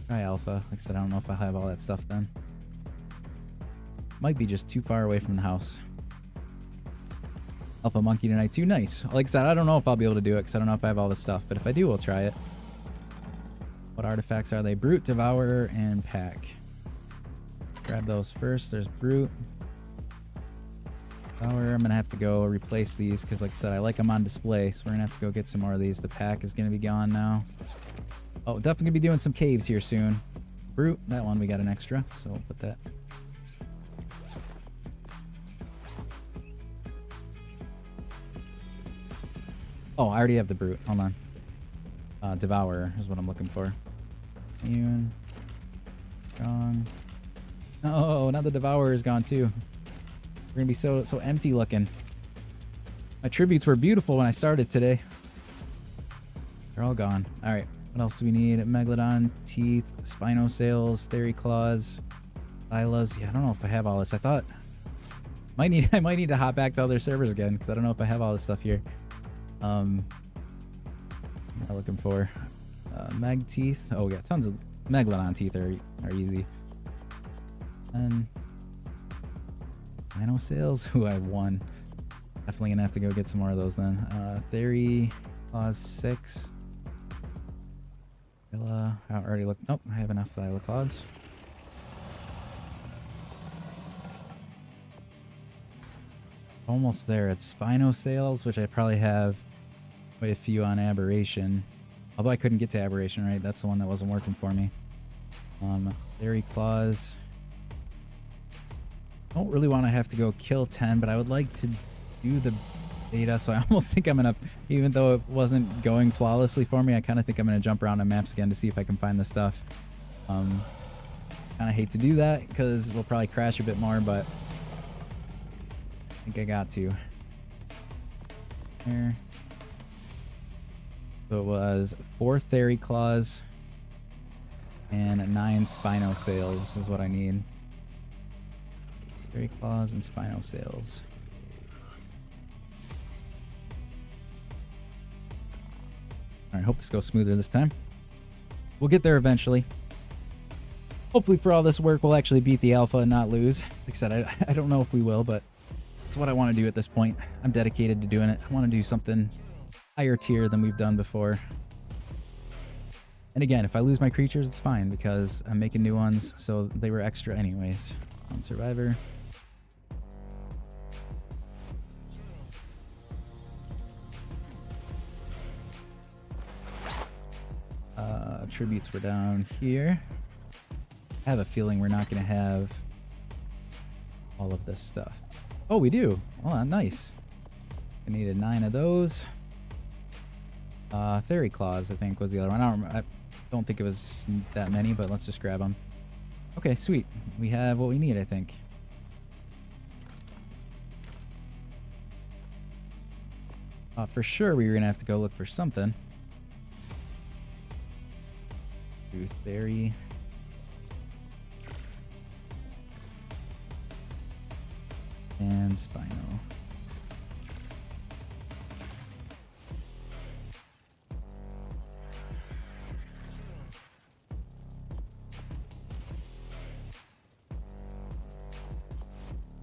Try alpha. Like I said, I don't know if I'll have all that stuff then. Might be just too far away from the house. Alpha monkey tonight too. Nice. Like I said, I don't know if I'll be able to do it because I don't know if I have all this stuff. But if I do, we'll try it. What artifacts are they? Brute, Devourer, and Pack. Let's grab those first. There's Brute. Devourer, I'm going to have to go replace these because like I said, I like them on display. So we're going to have to go get some more of these. The Pack is going to be gone now. Oh, definitely going to be doing some caves here soon. Brute, that one we got an extra. So we'll put that. Oh, I already have the Brute. Hold on. Devourer is what I'm looking for. Immune. Strong. Oh, now the Devourer is gone too. We're gonna be so empty looking. My tributes were beautiful when I started today. They're all gone. All right. What else do we need? Megalodon, teeth, Spinosails, Theory Claws, Thylas. Yeah, I don't know if I have all this. I thought I might need to hop back to other servers again because I don't know if I have all this stuff here. What am I looking for? Meg teeth. Oh, yeah, tons of Megalodon teeth are easy. And Dino sales. Ooh, I have one. Definitely gonna have to go get some more of those then. Theory Claws 6. I already looked. Nope, I have enough Thyla Claws. Almost there. It's Spinosails, which I probably have quite a few on Aberration. Although I couldn't get to Aberration, right? That's the one that wasn't working for me. Theory Claws. Don't really want to have to go kill 10, but I would like to do the beta, so I almost think I'm gonna, even though it wasn't going flawlessly for me, I kind of think I'm gonna jump around on maps again to see if I can find the stuff. Kind of hate to do that because we'll probably crash a bit more, but I think I got to. There. So it was 4 Theory Claws and 9 Spinosails is what I need. Theory Claws and Spinosails. Alright, hope this goes smoother this time. We'll get there eventually. Hopefully for all this work, we'll actually beat the alpha and not lose. Like I said, I don't know if we will, but it's what I want to do at this point. I'm dedicated to doing it. I want to do something higher tier than we've done before. And again, if I lose my creatures, it's fine because I'm making new ones, so they were extra anyways. On Survivor. Tributes were down here. I have a feeling we're not going to have all of this stuff. Oh, we do. Oh, nice. I needed 9 of those. Theory Claws, I think, was the other one. I don't think it was that many, but let's just grab them. Okay, sweet. We have what we need, I think. For sure, we were going to have to go look for something. Do Theory. And Spino.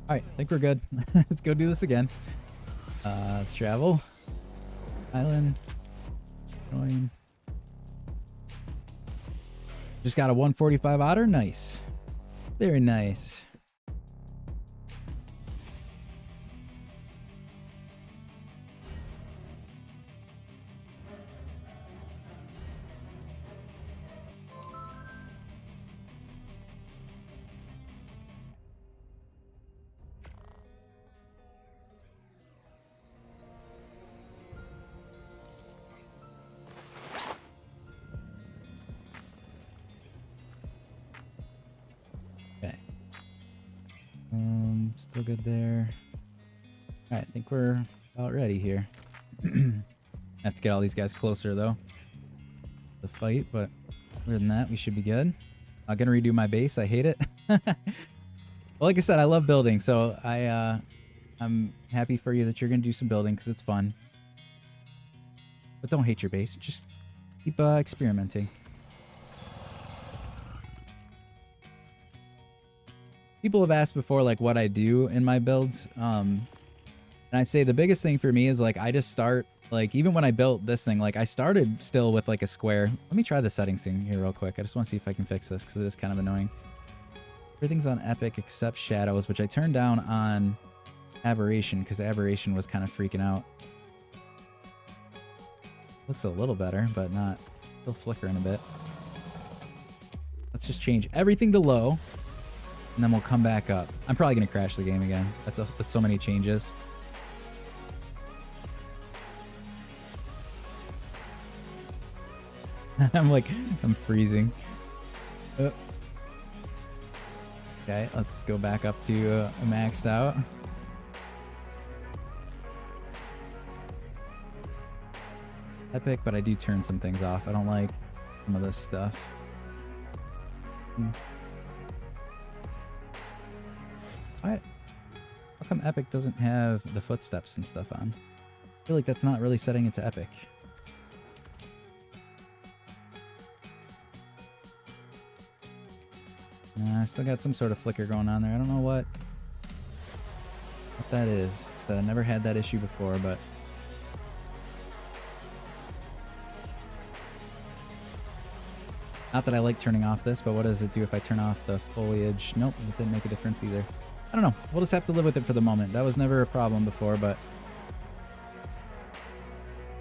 All right, I think we're good. Let's go do this again. Let's travel. Island. Join. Just got a 145 otter. Nice. Very nice. Still good there. All right, I think we're about ready here. Have to get all these guys closer though. The fight, but other than that, we should be good. I'm gonna redo my base. I hate it. Well, like I said, I love building, so I'm happy for you that you're gonna do some building because it's fun. But don't hate your base. Just keep experimenting. People have asked before, like, what I do in my builds. And I say the biggest thing for me is, like, I just start, like, even when I built this thing, like, I started still with, like, a square. Let me try the settings thing here real quick. I just want to see if I can fix this because it is kind of annoying. Everything's on epic except shadows, which I turned down on aberration because aberration was kind of freaking out. Looks a little better, but not. Still flickering a bit. Let's just change everything to low. And then we'll come back up. I'm probably going to crash the game again. That's so many changes. I'm freezing. Okay, let's go back up to maxed out. Epic, but I do turn some things off. I don't like some of this stuff. What? How come Epic doesn't have the footsteps and stuff on? I feel like that's not really setting it to Epic. I still got some sort of flicker going on there. I don't know what that is. So I never had that issue before, but not that I like turning off this, but what does it do if I turn off the foliage? Nope, it didn't make a difference either. I don't know. We'll just have to live with it for the moment. That was never a problem before, but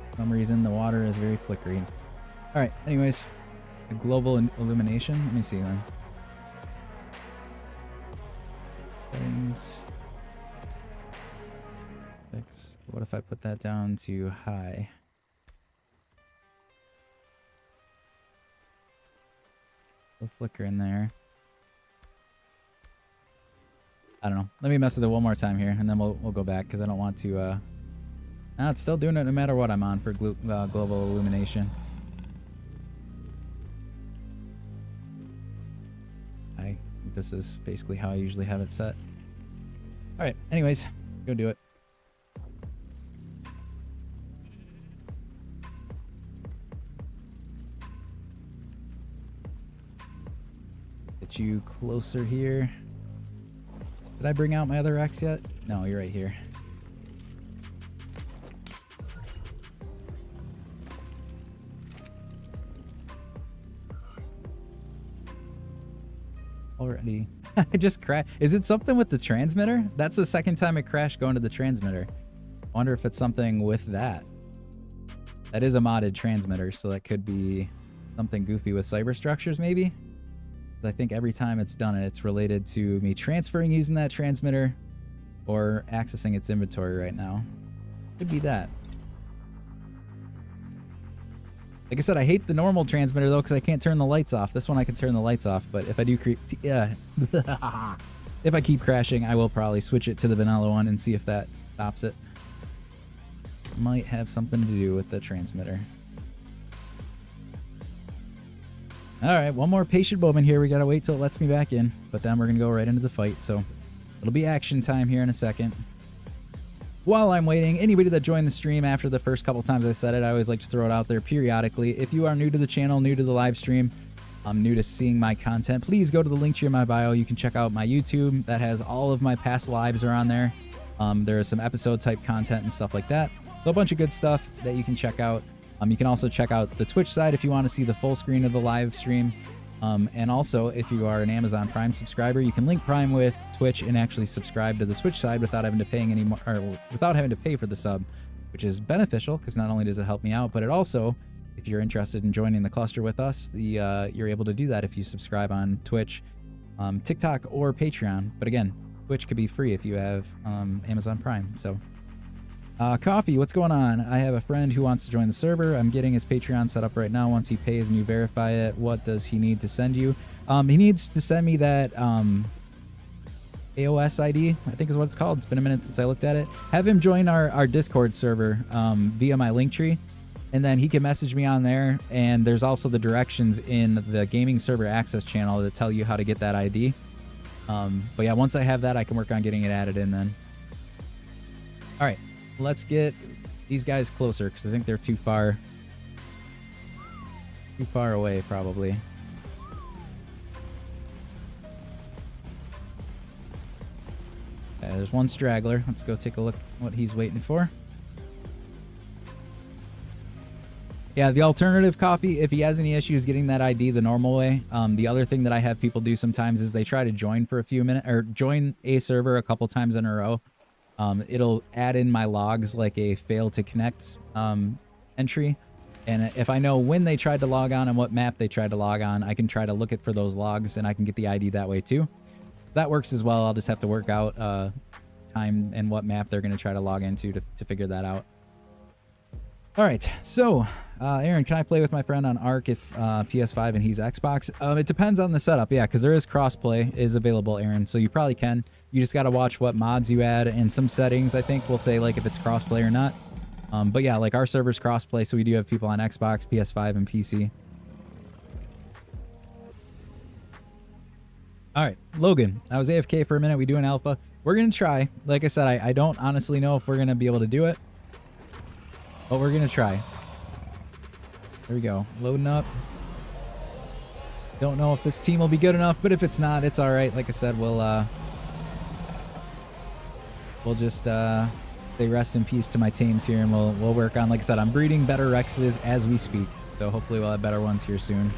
for some reason the water is very flickery. All right, anyways, a global illumination. Let me see then. Settings. Fix. What if I put that down to high? A flicker in there. I don't know. Let me mess with it one more time here, and then we'll go back because I don't want to. No, it's still doing it no matter what I'm on for global illumination. This is basically how I usually have it set. All right. Anyways, let's go do it. Get you closer here. Did I bring out my other X yet? No, you're right here. Already. I just crashed. Is it something with the transmitter? That's the second time it crashed going to the transmitter. I wonder if it's something with that. That is a modded transmitter, so that could be something goofy with cyberstructures, maybe? I think every time it's done it, it's related to me transferring using that transmitter or accessing its inventory right now. Could be that. Like I said, I hate the normal transmitter though because I can't turn the lights off. This one I can turn the lights off, but if I do if I keep crashing, I will probably switch it to the vanilla one and see if that stops it. Might have something to do with the transmitter. All right, one more patient moment here. We gotta wait till it lets me back in, but then we're gonna go right into the fight. So it'll be action time here in a second. While I'm waiting, anybody that joined the stream after the first couple times I said it, I always like to throw it out there periodically. If you are new to the channel, new to the live stream, new to seeing my content, please go to the link tree in my bio. You can check out my YouTube. That has all of my past lives are on there. There is some episode type content and stuff like that. So a bunch of good stuff that you can check out. You can also check out the Twitch side if you want to see the full screen of the live stream. And also, if you are an Amazon Prime subscriber, you can link Prime with Twitch and actually subscribe to the Twitch side without having to without having to pay for the sub, which is beneficial because not only does it help me out, but it also, if you're interested in joining the cluster with us, you're able to do that if you subscribe on Twitch, TikTok, or Patreon. But again, Twitch could be free if you have Amazon Prime. So. Coffee, what's going on? I have a friend who wants to join the server. I'm getting his Patreon set up right now. Once he pays and you verify it, what does he need to send you? He needs to send me that AOS ID, I think is what it's called. It's been a minute since I looked at it. Have him join our Discord server via my link tree, and then he can message me on there. And there's also the directions in the gaming server access channel that tell you how to get that ID. But yeah, once I have that, I can work on getting it added in then. All right. Let's get these guys closer because I think they're too far away probably. Okay, there's one straggler. Let's go take a look at what he's waiting for. Yeah, the alternative, Coffee, if he has any issues getting that ID the normal way, the other thing that I have people do sometimes is they try to join for a few minutes or join a server a couple times in a row. It'll add in my logs like a fail to connect entry, and if I know when they tried to log on and what map they tried to log on, I can try to look for those logs and I can get the ID that way too. That works as well. I'll just have to work out time and what map they're going to try to log into to figure that out. All right, so Aaron, can I play with my friend on Ark if PS5 and he's Xbox? It depends on the setup, yeah, because there is crossplay is available, Aaron, so you probably can. You just got to watch what mods you add and some settings, I think, will say like if it's crossplay or not. But yeah, like our server's crossplay, so we do have people on Xbox, PS5, and PC. All right, Logan, I was AFK for a minute. We do an alpha. We're going to try. Like I said, I don't honestly know if we're going to be able to do it, but we're going to try. There we go. Loading up. Don't know if this team will be good enough, but if it's not, it's all right. Like I said, we'll just say rest in peace to my teams here, and we'll work on, like I said, I'm breeding better Rexes as we speak, so hopefully we'll have better ones here soon.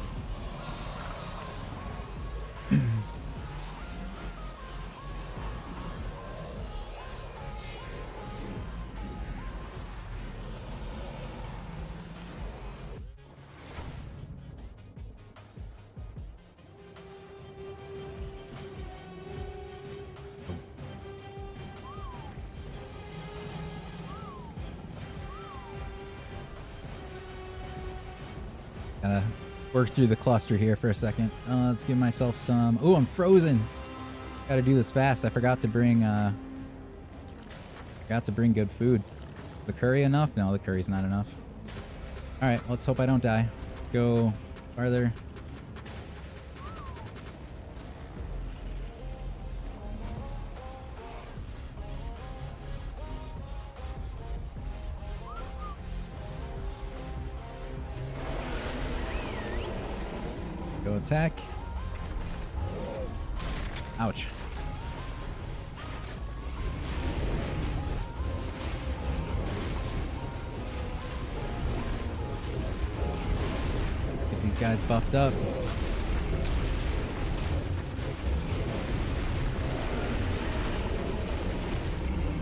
Gotta work through the cluster here for a second. Let's give myself some. Oh, I'm frozen. Gotta do this fast. I forgot to bring good food. The curry enough? No, the curry's not enough. All right, let's hope I don't die. Let's go farther. Go attack. Ouch. Let's get these guys buffed up.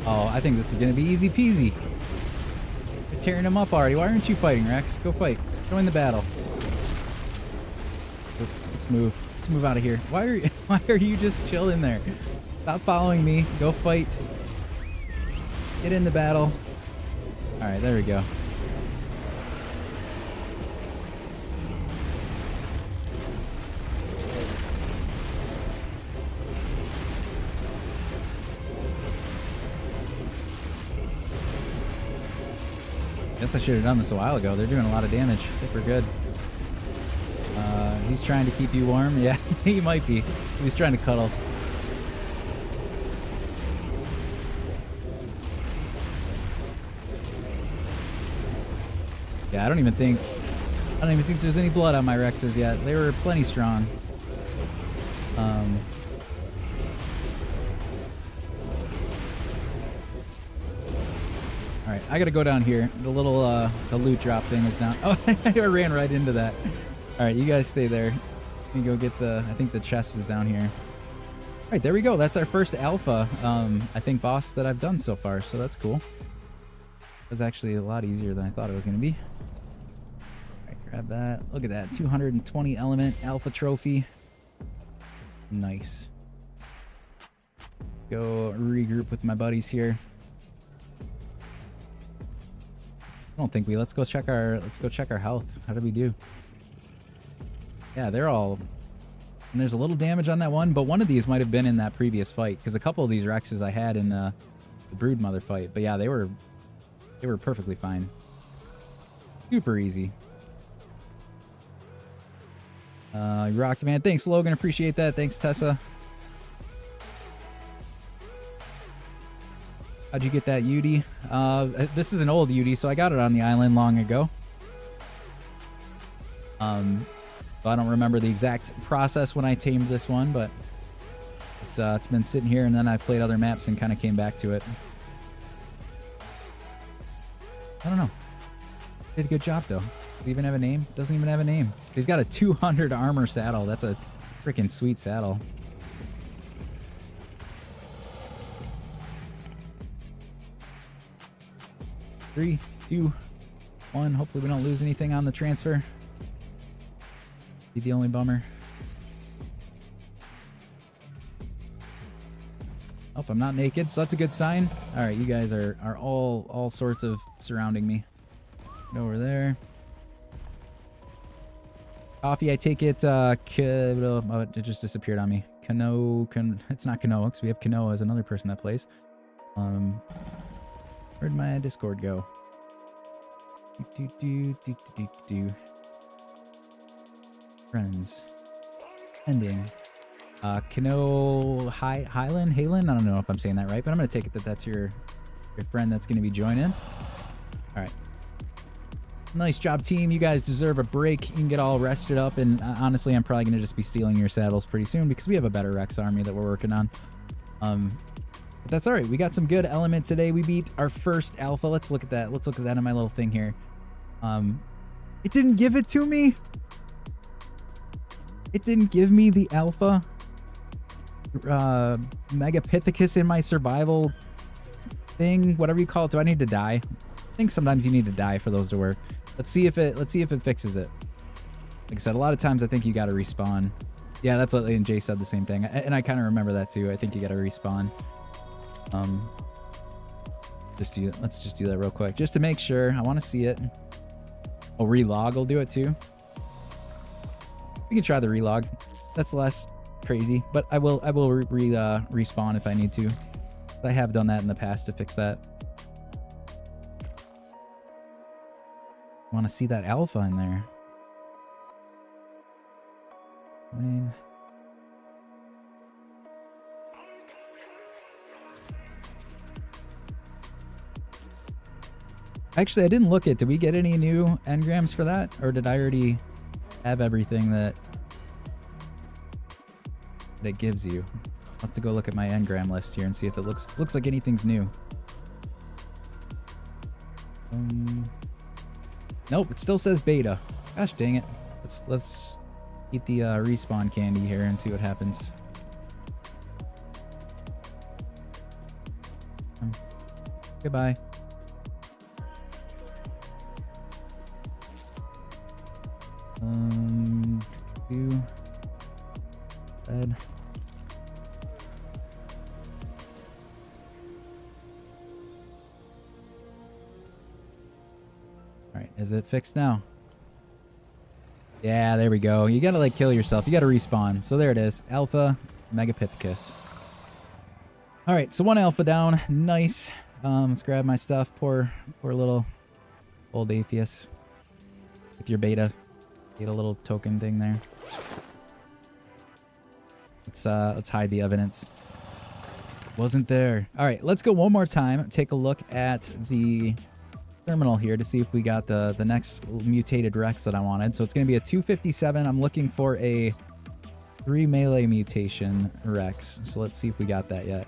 Oh, I think this is going to be easy peasy. You're tearing them up already. Why aren't you fighting, Rex? Go fight. Join the battle. Let's move. Let's move out of here. Why are you just chilling there? Stop following me. Go fight. Get in the battle. All right, there we go. Guess I should have done this a while ago. They're doing a lot of damage. I think we're good. He's trying to keep you warm. Yeah, he might be. He's trying to cuddle. Yeah, I don't don't even think there's any blood on my Rexes yet. They were plenty strong. Alright, I gotta go down here. The little, the loot drop thing is down. Oh, I ran right into that. Alright, you guys stay there. Let me go get the, I think the chest is down here. Alright, there we go. That's our first alpha, I think, boss that I've done so far, so that's cool. It was actually a lot easier than I thought it was gonna be. Alright, grab that. Look at that, 220 element alpha trophy. Nice. Go regroup with my buddies here. I don't think we. Let's go check our health. How did we do? Yeah, they're all. And there's a little damage on that one, but one of these might have been in that previous fight because a couple of these Rexes I had in the Broodmother fight. But yeah, they were perfectly fine. Super easy. You rocked, man. Thanks, Logan. Appreciate that. Thanks, Tessa. How'd you get that Yudi? This is an old Yudi, so I got it on the island long ago. So I don't remember the exact process when I tamed this one, but it's been sitting here, and then I played other maps and kind of came back to it. I don't know. Did a good job though. Does he even have a name? Doesn't even have a name. He's got a 200 armor saddle. That's a freaking sweet saddle. Three, two, one. Hopefully we don't lose anything on the transfer. Be the only bummer. Oh, I'm not naked, so that's a good sign. All right, you guys are all sorts of surrounding me. Get over there. Coffee, I take it. Oh, it just disappeared on me. It's not Kanoa, because we have Kanoa as another person that plays. Where'd my Discord go? Friends. Ending. Hylan? I don't know if I'm saying that right, but I'm going to take it that that's your friend that's going to be joining. Alright. Nice job, team. You guys deserve a break. You can get all rested up, and honestly, I'm probably going to just be stealing your saddles pretty soon because we have a better Rex army that we're working on. But that's all right. We got some good element today. We beat our first alpha. Let's look at that. Let's look at that in my little thing here. It didn't give it to me. It didn't give me the alpha Megapithecus in my survival thing, whatever you call it. Do I need to die? I think sometimes you need to die for those to work. Let's see if it fixes it. Like I said, a lot of times I think you got to respawn. Yeah, that's what and Jay said the same thing, and I kind of remember that too. I think you got to respawn. Let's just do that real quick, just to make sure. I want to see it. Oh, relog will do it too. We can try the relog. That's less crazy, but I will respawn if I need to. I have done that in the past to fix that. Want to see that alpha in there? I mean, actually, I didn't look at. Did we get any new engrams for that, or did I already have everything that it gives you? I'll have to go look at my engram list here and see if it looks like anything's new. Nope, it still says beta. Gosh dang it. Let's eat the respawn candy here and see what happens. Goodbye. Bed. Alright, is it fixed now? Yeah, there we go. You gotta like kill yourself. You gotta respawn. So there it is. Alpha Megapithecus. Alright, so one alpha down. Nice. Let's grab my stuff. Poor little old Apheus. With your beta. Get a little token thing there. Let's hide the evidence. Wasn't there. All right, let's go one more time. Take a look at the terminal here to see if we got the next mutated Rex that I wanted. So it's going to be a 257. I'm looking for a 3 melee mutation Rex. So let's see if we got that yet.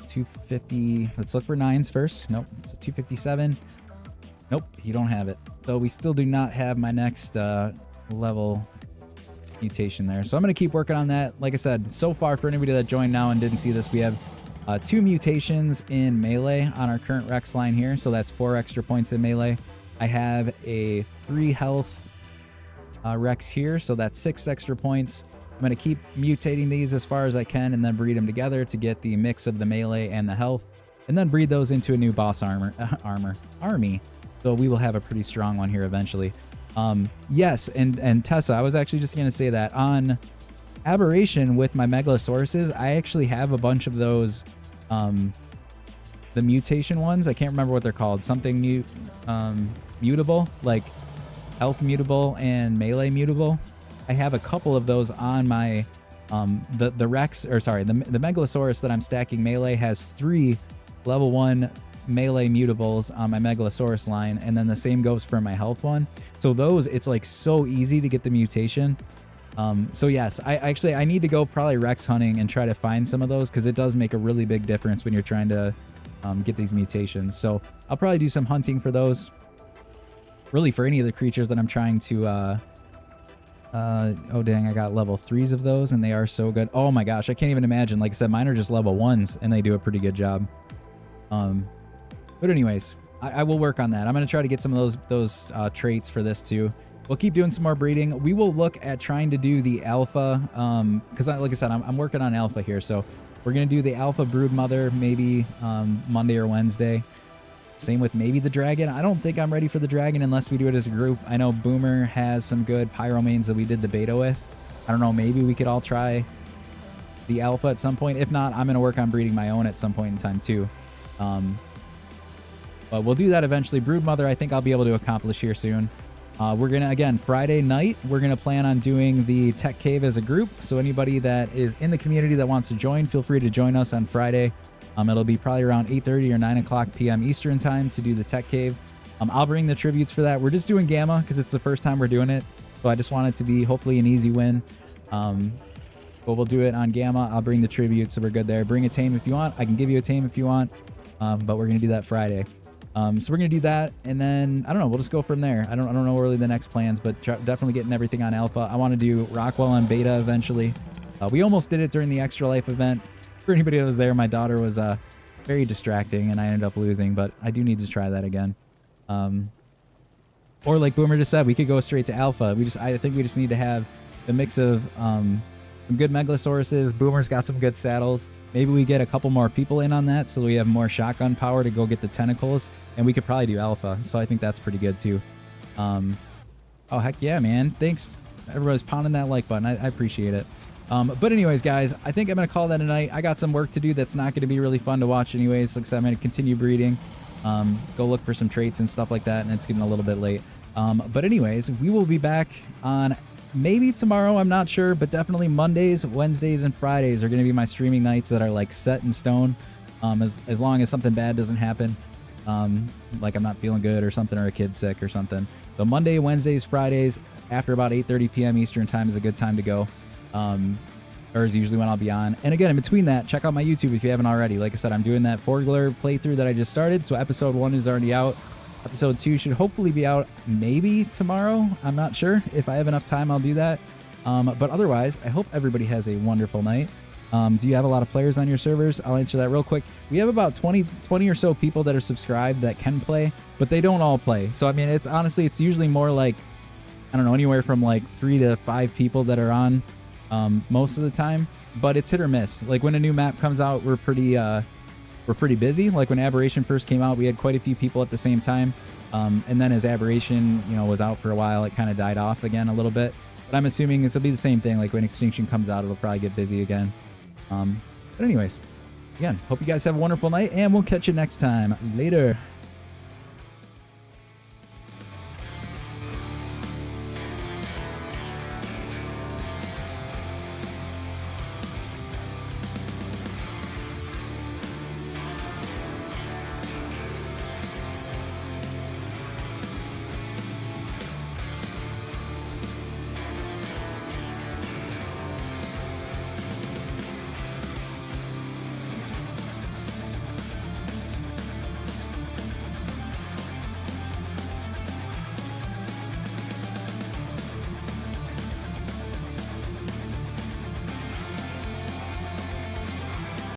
250. Let's look for 9s first. Nope. It's a 257. Nope, you don't have it. So we still do not have my next level mutation there. So I'm going to keep working on that. Like I said, so far for anybody that joined now and didn't see this, we have 2 mutations in melee on our current Rex line here. So that's 4 extra points in melee. I have a 3 health Rex here. So that's 6 extra points. I'm going to keep mutating these as far as I can and then breed them together to get the mix of the melee and the health. And then breed those into a new boss army. So we will have a pretty strong one here eventually. Yes, and Tessa, I was actually just going to say that on Aberration with my Megalosauruses, I actually have a bunch of those, the mutation ones. I can't remember what they're called. Something mutable, like health mutable and melee mutable. I have a couple of those on my, the Rex, or sorry, the Megalosaurus that I'm stacking melee has 3 level 1 melee mutables on my Megalosaurus line, and then the same goes for my health one. So those, it's like so easy to get the mutation. So yes, I need to go probably Rex hunting and try to find some of those, because it does make a really big difference when you're trying to get these mutations. So I'll probably do some hunting for those, really for any of the creatures that I'm trying to oh dang, I got level 3s of those and they are so good. Oh my gosh, I can't even imagine. Like I said, mine are just level 1s and they do a pretty good job. But anyways, I will work on that. I'm going to try to get some of those traits for this too. We'll keep doing some more breeding. We will look at trying to do the alpha, because like I said, I'm working on alpha here. So we're going to do the alpha brood mother maybe Monday or Wednesday. Same with maybe the dragon. I don't think I'm ready for the dragon unless we do it as a group. I know Boomer has some good pyromanes that we did the beta with. I don't know, maybe we could all try the alpha at some point. If not, I'm going to work on breeding my own at some point in time too. But we'll do that eventually. Brood mother, I think I'll be able to accomplish here soon. We're going to, again, Friday night, we're going to plan on doing the tech cave as a group. So anybody that is in the community that wants to join, feel free to join us on Friday. It'll be probably around 8:30 or 9 o'clock p.m. Eastern time to do the tech cave. I'll bring the tributes for that. We're just doing Gamma because it's the first time we're doing it. So I just want it to be hopefully an easy win. But we'll do it on Gamma. I'll bring the tribute, so we're good there. Bring a tame if you want. I can give you a tame if you want. But we're going to do that Friday. So we're going to do that, and then, I don't know, we'll just go from there. I don't know really the next plans, but definitely getting everything on Alpha. I want to do Rockwell on Beta eventually. We almost did it during the Extra Life event. For anybody that was there, my daughter was very distracting, and I ended up losing, but I do need to try that again. Or like Boomer just said, we could go straight to Alpha. I think we just need to have the mix of some good Megalosauruses. Boomer's got some good saddles. Maybe we get a couple more people in on that so we have more shotgun power to go get the tentacles, and we could probably do Alpha. So I think that's pretty good too. Oh, heck yeah, man. Thanks. Everybody's pounding that like button. I appreciate it. But anyways, guys, I think I'm going to call that a night. I got some work to do that's not going to be really fun to watch anyways. Like I said, I'm going to continue breeding, go look for some traits and stuff like that, and it's getting a little bit late. But anyways, we will be back on maybe tomorrow, I'm not sure, but definitely Mondays, Wednesdays, and Fridays are going to be my streaming nights that are like set in stone, as long as something bad doesn't happen, like I'm not feeling good or something, or a kid's sick or something. So Monday, Wednesdays, Fridays, after about 8:30 p.m. Eastern time is a good time to go, or is usually when I'll be on. And again, in between that, check out my YouTube if you haven't already. Like I said, I'm doing that Forgler playthrough that I just started, so episode 1 is already out. Episode 2 should hopefully be out maybe tomorrow. I'm not sure. If I have enough time, I'll do that. But otherwise, I hope everybody has a wonderful night. Do you have a lot of players on your servers? I'll answer that real quick. We have about 20 or so people that are subscribed that can play, but they don't all play. So, I mean, it's honestly, it's usually more like, I don't know, anywhere from like 3 to 5 people that are on most of the time. But it's hit or miss. Like when a new map comes out, we're pretty busy. Like when Aberration first came out, we had quite a few people at the same time. And then as Aberration, was out for a while, it kind of died off again a little bit. But I'm assuming this will be the same thing. Like when Extinction comes out, it'll probably get busy again. But anyways, again, hope you guys have a wonderful night, and we'll catch you next time. Later.